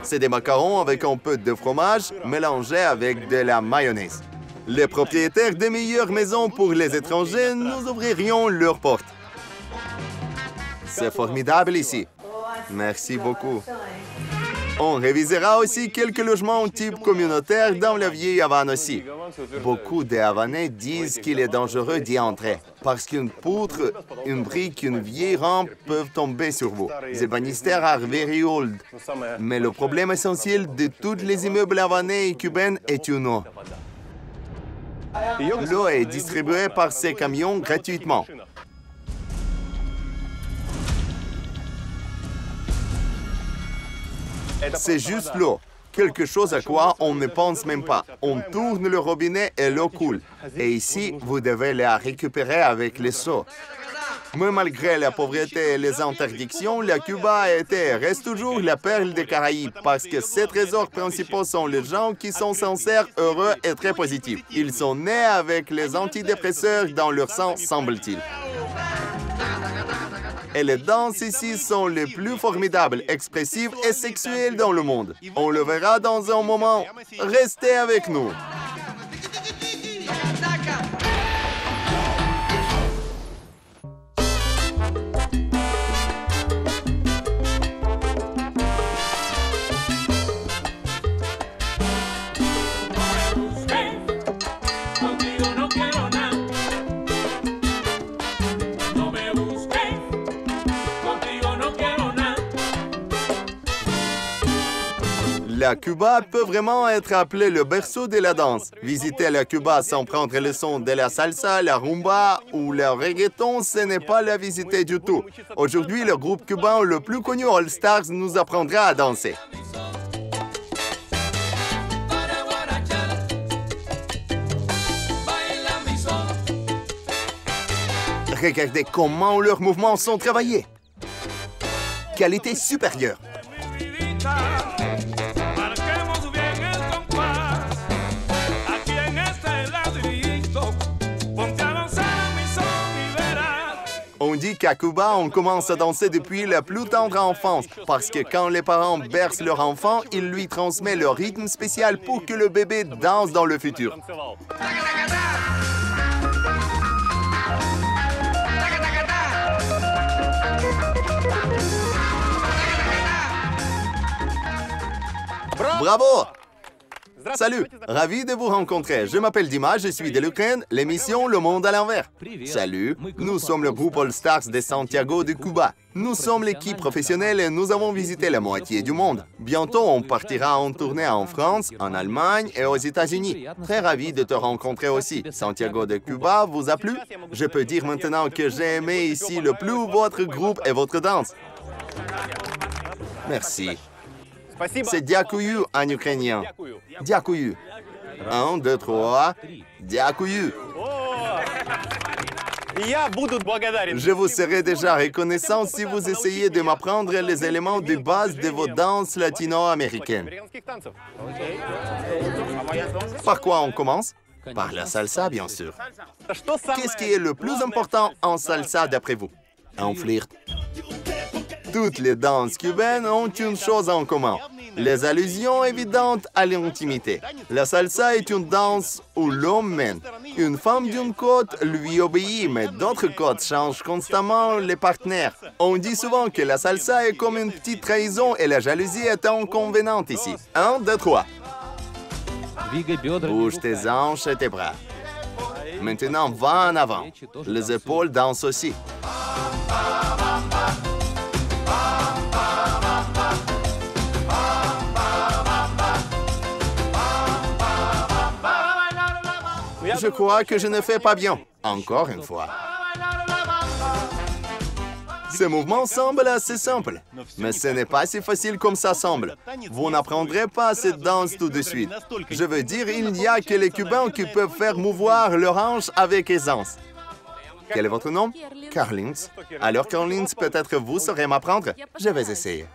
C'est des macarons avec un peu de fromage mélangé avec de la mayonnaise. Les propriétaires des meilleures maisons pour les étrangers nous ouvririons leurs portes. C'est formidable ici. Merci beaucoup. On révisera aussi quelques logements type communautaire dans la vieille Havane aussi. Beaucoup de Havanais disent qu'il est dangereux d'y entrer parce qu'une poutre, une brique, une vieille rampe peuvent tomber sur vous. The Bannister are very old. Mais le problème essentiel de tous les immeubles havanais et cubains est une eau. L'eau est distribuée par ces camions gratuitement. C'est juste l'eau, quelque chose à quoi on ne pense même pas. On tourne le robinet et l'eau coule. Et ici, vous devez la récupérer avec les seaux. Mais malgré la pauvreté et les interdictions, la Cuba a été et reste toujours la perle des Caraïbes parce que ses trésors principaux sont les gens qui sont sincères, heureux et très positifs. Ils sont nés avec les antidépresseurs dans leur sang, semble-t-il. Et les danses ici sont les plus formidables, expressives et sexuelles dans le monde. On le verra dans un moment. Restez avec nous. La Cuba peut vraiment être appelée le berceau de la danse. Visiter la Cuba sans prendre le son de la salsa, la rumba ou le reggaeton, ce n'est pas la visiter du tout. Aujourd'hui, le groupe cubain le plus connu, All Stars, nous apprendra à danser. Regardez comment leurs mouvements sont travaillés. Qualité supérieure. On dit dit qu'à Cuba, on commence à danser depuis la plus tendre enfance, parce que quand les parents bercent leur enfant, ils lui transmettent leur rythme spécial pour que le bébé danse dans le futur. Bravo! Salut, ravi de vous rencontrer. Je m'appelle Dimas, je suis de l'Ukraine, l'émission Le Monde à l'envers. Salut, nous sommes le groupe All Stars de Santiago de Cuba. Nous sommes l'équipe professionnelle et nous avons visité la moitié du monde. Bientôt, on partira en tournée en France, en Allemagne et aux États-Unis. Très ravi de te rencontrer aussi. Santiago de Cuba vous a plu? Je peux dire maintenant que j'ai aimé ici le plus votre groupe et votre danse. Merci. C'est Дякую en ukrainien. Дякую. 1, 2, 3. Дякую. Je vous serai déjà reconnaissant si vous essayez de m'apprendre les éléments de base de vos danses latino-américaines. Par quoi on commence? Par la salsa, bien sûr. Qu'est-ce qui est le plus important en salsa d'après vous? Un flirt. Toutes les danses cubaines ont une chose en commun, les allusions évidentes à l'intimité. La salsa est une danse où l'homme mène. Une femme d'une côte lui obéit, mais d'autres côtes changent constamment les partenaires. On dit souvent que la salsa est comme une petite trahison et la jalousie est inconvéniente ici. 1, 2, 3. Bouge tes hanches et tes bras. Maintenant, va en avant. Les épaules dansent aussi. Je crois que je ne fais pas bien. Encore une fois. Ce mouvement semble assez simple, mais ce n'est pas si facile comme ça semble. Vous n'apprendrez pas cette danse tout de suite. Je veux dire, il n'y a que les Cubains qui peuvent faire mouvoir leur hanche avec aisance. Quel est votre nom? Carlins. Alors, Carlins, peut-être vous saurez m'apprendre? Je vais essayer.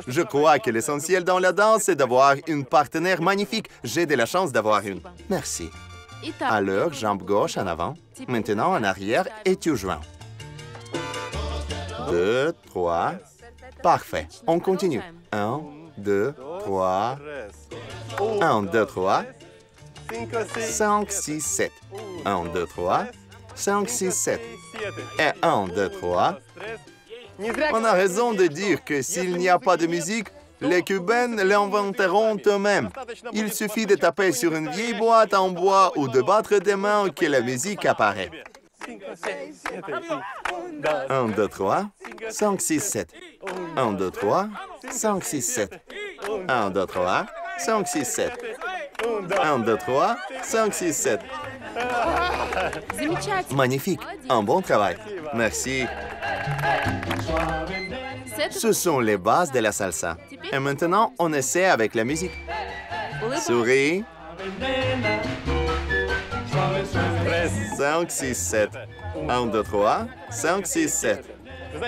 Je crois que l'essentiel dans la danse, c'est d'avoir une partenaire magnifique. J'ai de la chance d'avoir une. Merci. Alors, jambe gauche en avant, maintenant en arrière et tu joins. 2, 3. Parfait. On continue. 1, 2, 3. 1, 2, 3. 5, 6, 7. 1, 2, 3. 5, 6, 7. Et 1, 2, 3. On a raison de dire que s'il n'y a pas de musique, les Cubains l'inventeront eux-mêmes. Il suffit de taper sur une vieille boîte en bois ou de battre des mains que la musique apparaît. 1, 2, 3, 5, 6, 7. 1, 2, 3, 5, 6, 7. 1, 2, 3, 5, 6, 7. 1, 2, 3, 5, 6, 7. Magnifique. Un bon travail. Merci. Ce sont les bases de la salsa. Et maintenant, on essaie avec la musique. Souris. 5, 6, 7. 1, 2, 3. 5, 6, 7.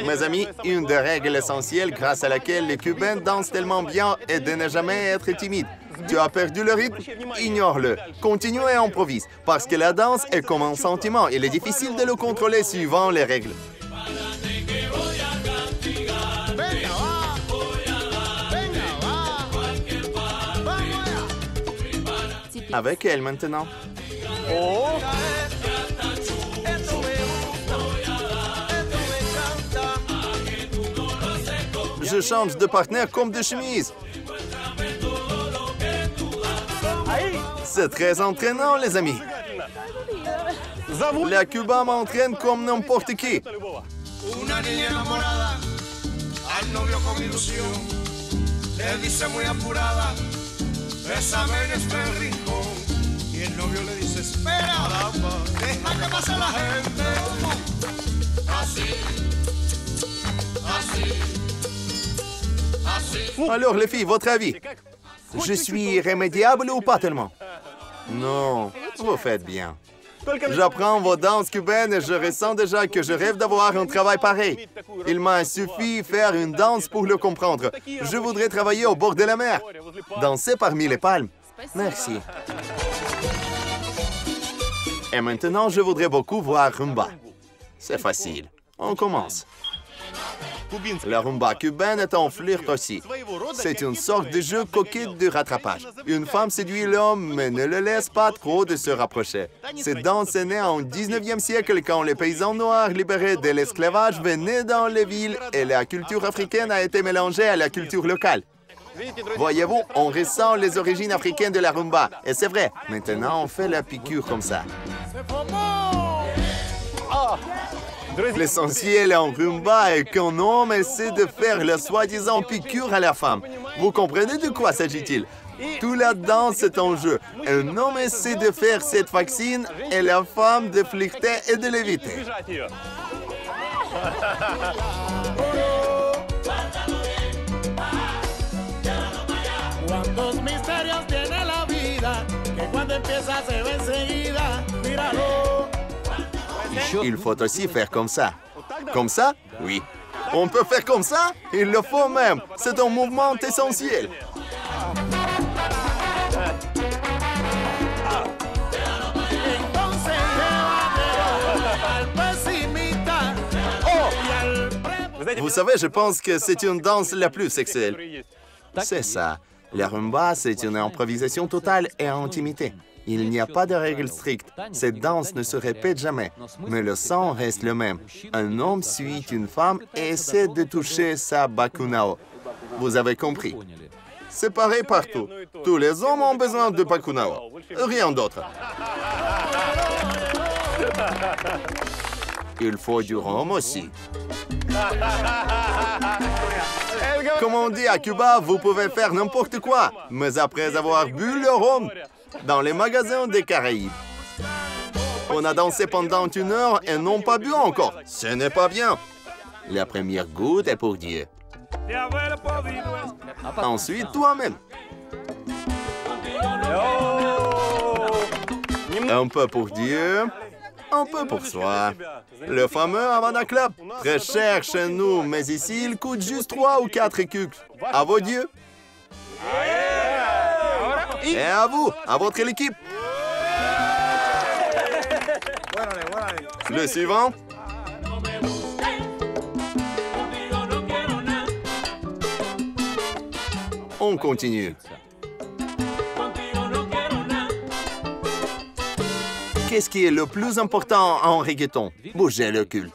Mes amis, une des règles essentielles grâce à laquelle les Cubains dansent tellement bien est de ne jamais être timide. Tu as perdu le rythme? Ignore-le. Continue et improvise, parce que la danse est comme un sentiment. Il est difficile de le contrôler suivant les règles. Avec elle maintenant. Je change de partenaire comme de chemise. C'est très entraînant, les amis. La Cuba m'entraîne comme n'importe qui. Alors, les filles, votre avis? Je suis irrémédiable ou pas tellement? Non, vous faites bien. J'apprends vos danses cubaines et je ressens déjà que je rêve d'avoir un travail pareil. Il m'a suffi faire une danse pour le comprendre. Je voudrais travailler au bord de la mer. Danser parmi les palmes. Merci. Et maintenant, je voudrais beaucoup voir rumba. C'est facile. On commence. La rumba cubaine est en flirt aussi. C'est une sorte de jeu coquet de rattrapage. Une femme séduit l'homme, mais ne le laisse pas trop de se rapprocher. Cette danse est née au 19e siècle quand les paysans noirs libérés de l'esclavage venaient dans les villes et la culture africaine a été mélangée à la culture locale. Voyez-vous, on ressent les origines africaines de la rumba. Et c'est vrai, maintenant on fait la piqûre comme ça. L'essentiel en rumba est qu'un homme essaie de faire la soi-disant piqûre à la femme. Vous comprenez de quoi s'agit-il? Toute la danse est en jeu. Un homme essaie de faire cette vaccine et la femme de flirter et de l'éviter. Cuántos misterios tiene la vida, que cuando empieza se ve enseguida, míralo. Il faut aussi faire comme ça. Comme ça? Oui. On peut faire comme ça? Il le faut même. C'est un mouvement essentiel. Vous savez, je pense que c'est une danse la plus sexuelle. C'est ça. La rumba, c'est une improvisation totale et intimité. Il n'y a pas de règles strictes. Cette danse ne se répète jamais, mais le son reste le même. Un homme suit une femme et essaie de toucher sa bacunao. Vous avez compris. C'est pareil partout. Tous les hommes ont besoin de bacunao. Rien d'autre. Il faut du rhum aussi. Comme on dit à Cuba, vous pouvez faire n'importe quoi, mais après avoir bu le rhum, dans les magasins des Caraïbes. On a dansé pendant 1 heure et non pas bu encore. Ce n'est pas bien. La première goutte est pour Dieu. Ensuite, toi-même. Un peu pour Dieu, un peu pour soi. Le fameux Havana Club. Très cher chez nous, mais ici, il coûte juste 3 ou 4 écus. À vos dieux. Et à vous, à votre équipe. Le suivant. On continue. Qu'est-ce qui est le plus important en reggaeton? Bouger le cul.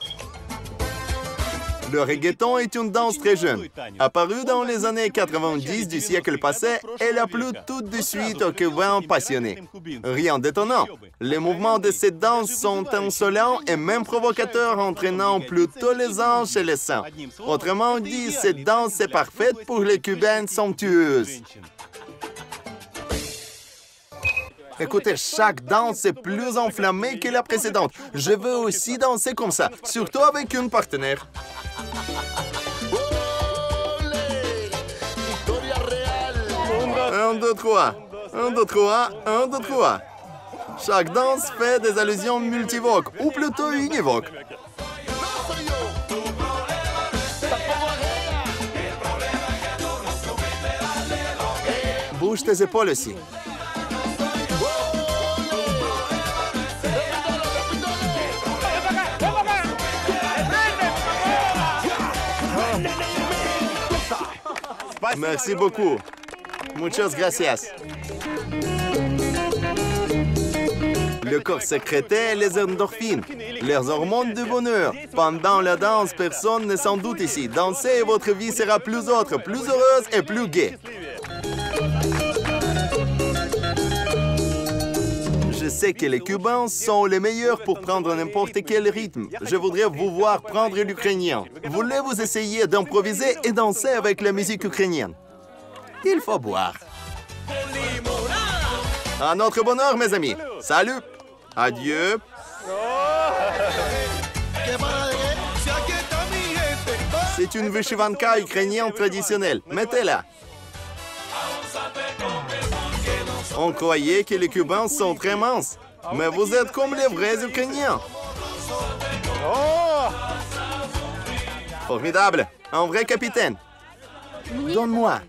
Le reggaeton est une danse très jeune. Apparue dans les années 90 du siècle passé, elle a plu tout de suite aux Cubains passionnés. Rien d'étonnant. Les mouvements de cette danse sont insolents et même provocateurs, entraînant plutôt les anges chez les saints. Autrement dit, cette danse est parfaite pour les Cubaines somptueuses. Écoutez, chaque danse est plus enflammée que la précédente. Je veux aussi danser comme ça, surtout avec une partenaire. 1, 2, 3. 1, 2, 3. 1, 2, 3. Chaque danse fait des allusions multivoques, ou plutôt univoques. Bouge tes épaules aussi. Merci beaucoup. Muchas gracias. Le corps sécrétait les endorphines, les hormones du bonheur. Pendant la danse, personne ne s'en doute ici. Dansez et votre vie sera plus autre, plus heureuse et plus gaie. Je sais que les Cubains sont les meilleurs pour prendre n'importe quel rythme. Je voudrais vous voir prendre l'ukrainien. Voulez-vous essayer d'improviser et danser avec la musique ukrainienne? Il faut boire. À notre bonheur, mes amis. Salut. Adieu. C'est une vyshyvanka ukrainienne traditionnelle. Mettez-la. On croyait que les Cubains sont très minces, mais vous êtes comme les vrais Ukrainiens. Formidable, un vrai capitaine. Donne-moi.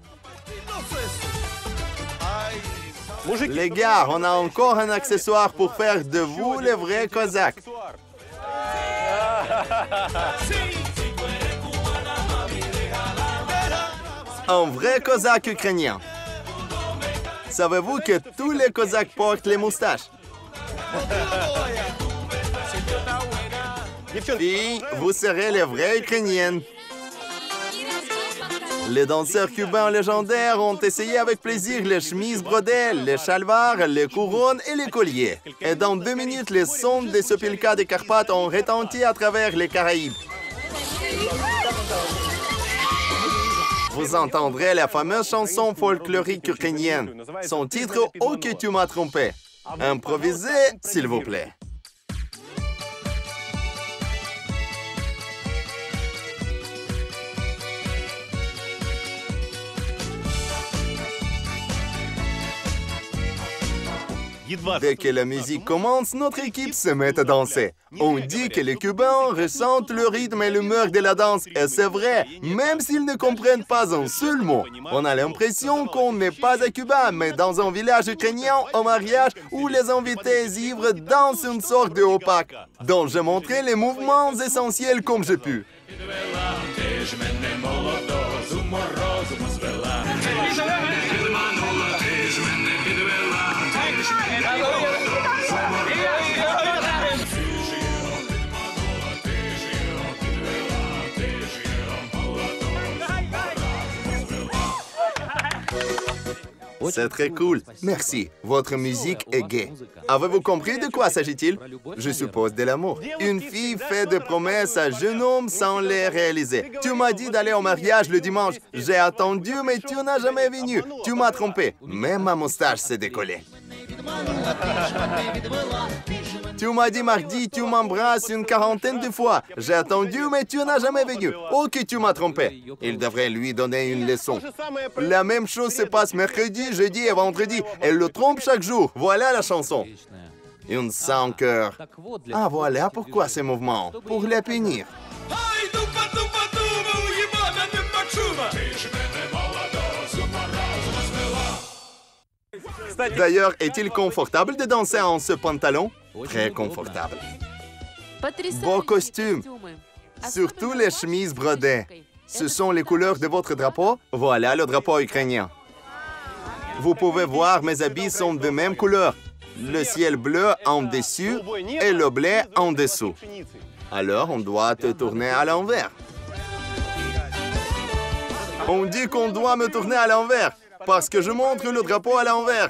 Les gars, on a encore un accessoire pour faire de vous les vrais Cosaques. un vrai cosaque ukrainien. Savez-vous que tous les cosaques portent les moustaches? Filles, vous serez les vraies ukrainiennes. Les danseurs cubains légendaires ont essayé avec plaisir les chemises brodées, les chalvars, les couronnes et les colliers. Et dans 2 minutes, les sons des sopilkas des Carpates ont retenti à travers les Caraïbes. Vous entendrez la fameuse chanson folklorique ukrainienne. Son titre « Oh que tu m'as trompé ». Improvisez, s'il vous plaît. Dès que la musique commence, notre équipe se met à danser. On dit que les Cubains ressentent le rythme et l'humeur de la danse, et c'est vrai, même s'ils ne comprennent pas un seul mot. On a l'impression qu'on n'est pas à Cuba, mais dans un village ukrainien au mariage où les invités ivres dansent une sorte de opaque, dont j'ai montré les mouvements essentiels comme j'ai pu. C'est très cool. Merci. Votre musique est gaie. Avez-vous compris de quoi s'agit-il? Je suppose de l'amour. Une fille fait des promesses à un jeune homme sans les réaliser. Tu m'as dit d'aller au mariage le dimanche. J'ai attendu, mais tu n'as jamais venu. Tu m'as trompé. Même ma moustache s'est décollée. Tu m'as dit mardi, tu m'embrasses une 40aine de fois. J'ai attendu, mais tu n'as jamais venu. Oh, que tu m'as trompé. Il devrait lui donner une leçon. La même chose se passe mercredi, jeudi et vendredi. Elle le trompe chaque jour. Voilà la chanson. Une sans cœur. Ah, voilà pourquoi ces mouvements. Pour les punir. D'ailleurs, est-il confortable de danser en ce pantalon? Très confortable. Beau costume. Surtout les chemises brodées. Ce sont les couleurs de votre drapeau? Voilà le drapeau ukrainien. Vous pouvez voir, mes habits sont de même couleur. Le ciel bleu en dessus et le bleu en dessous. Alors, on doit te tourner à l'envers. On dit qu'on doit me tourner à l'envers. Parce que je montre le drapeau à l'envers.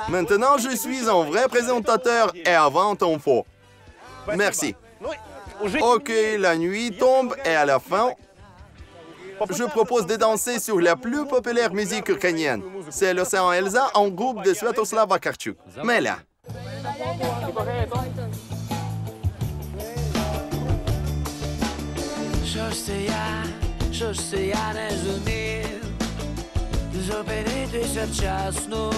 Maintenant, je suis un vrai présentateur et avant un faux. Merci. Ok, la nuit tombe et à la fin, je propose de danser sur la plus populaire musique ukrainienne. C'est l'Océan Elsa en groupe de Sviatoslav Vakarchuk. Mais là... Що ж це я не зумів зупинитися вчасно,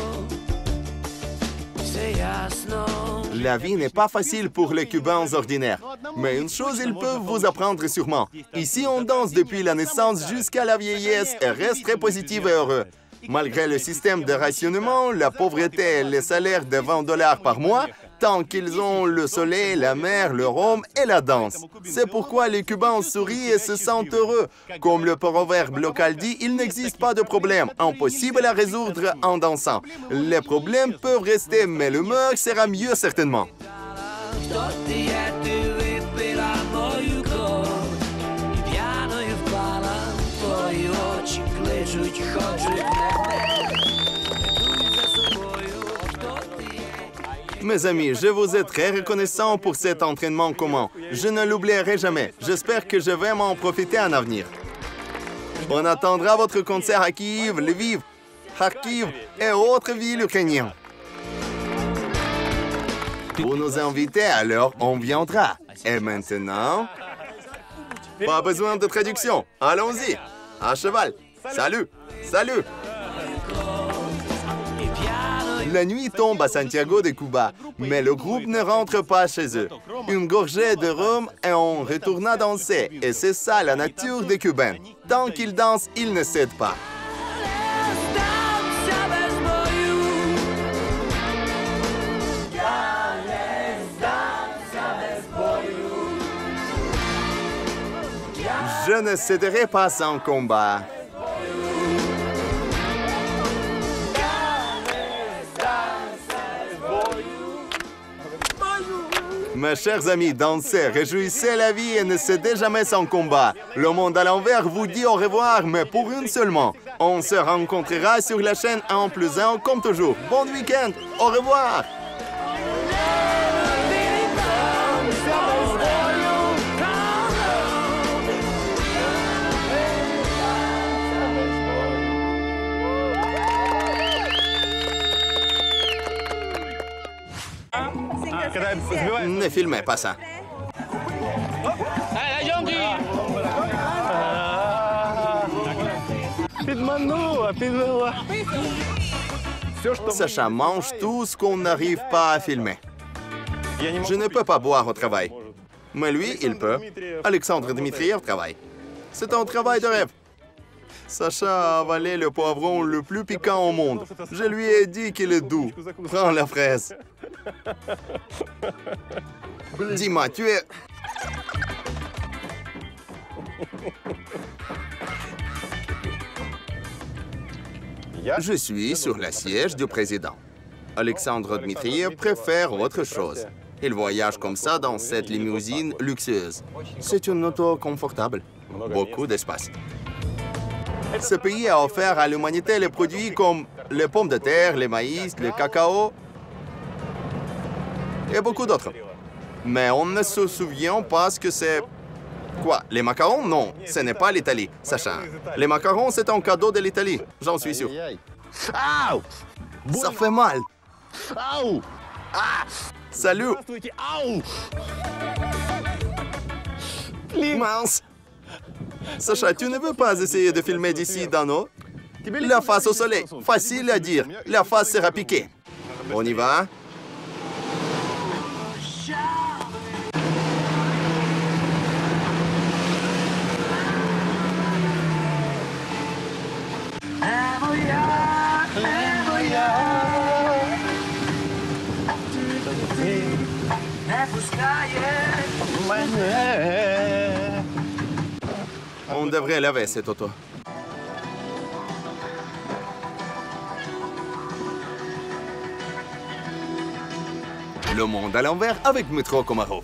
це ясно. La vie n'est pas facile pour les Cubains ordinaires. Mais une chose, ils peuvent vous apprendre sûrement. Ici, on danse depuis la naissance jusqu'à la vieillesse et reste très positif et heureux. Malgré le système de rationnement, la pauvreté et les salaires de $20 par mois, tant qu'ils ont le soleil, la mer, le rhum et la danse. C'est pourquoi les Cubains sourient et se sentent heureux. Comme le proverbe local dit, il n'existe pas de problème impossible à résoudre en dansant. Les problèmes peuvent rester, mais l'humeur sera mieux certainement. Mes amis, je vous ai très reconnaissant pour cet entraînement commun. Je ne l'oublierai jamais. J'espère que je vais m'en profiter en avenir. On attendra votre concert à Kiev, Lviv, Kharkiv et autres villes ukrainiennes. Vous nous invitez, alors on viendra. Et maintenant... Pas besoin de traduction. Allons-y. À cheval. Salut. Salut. La nuit tombe à Santiago de Cuba, mais le groupe ne rentre pas chez eux. Une gorgée de rhum et on retourne à danser. Et c'est ça la nature des Cubains. Tant qu'ils dansent, ils ne cèdent pas. Je ne céderai pas sans combat. Mes chers amis, dansez, réjouissez la vie et ne cédez jamais sans combat. Le monde à l'envers vous dit au revoir, mais pour une seulement. On se rencontrera sur la chaîne 1+1 comme toujours. Bon week-end, au revoir. Ne filmez pas ça. Sacha mange tout ce qu'on n'arrive pas à filmer. Je ne peux pas boire au travail. Mais lui, il peut. Alexandre Dmitriev travaille. C'est un travail de rêve. Sacha a avalé le poivron le plus piquant au monde. Je lui ai dit qu'il est doux. Prends la fraise. Dis-moi, tu es... Je suis sur le siège du président. Alexandre Dmitriev préfère autre chose. Il voyage comme ça dans cette limousine luxueuse. C'est une auto confortable. Beaucoup d'espace. Ce pays a offert à l'humanité les produits comme les pommes de terre, les maïs, le cacao et beaucoup d'autres. Mais on ne se souvient pas ce que c'est... Quoi? Les macarons? Non, ce n'est pas l'Italie, Sacha. Les macarons, c'est un cadeau de l'Italie, j'en suis sûr. Ça fait mal. Salut. Mince. Sacha, tu ne veux pas essayer de filmer d'ici, Dano? La face au soleil, facile à dire. La face sera piquée. On y va? On devrait laver cette auto. Le monde à l'envers avec Métro Komarov.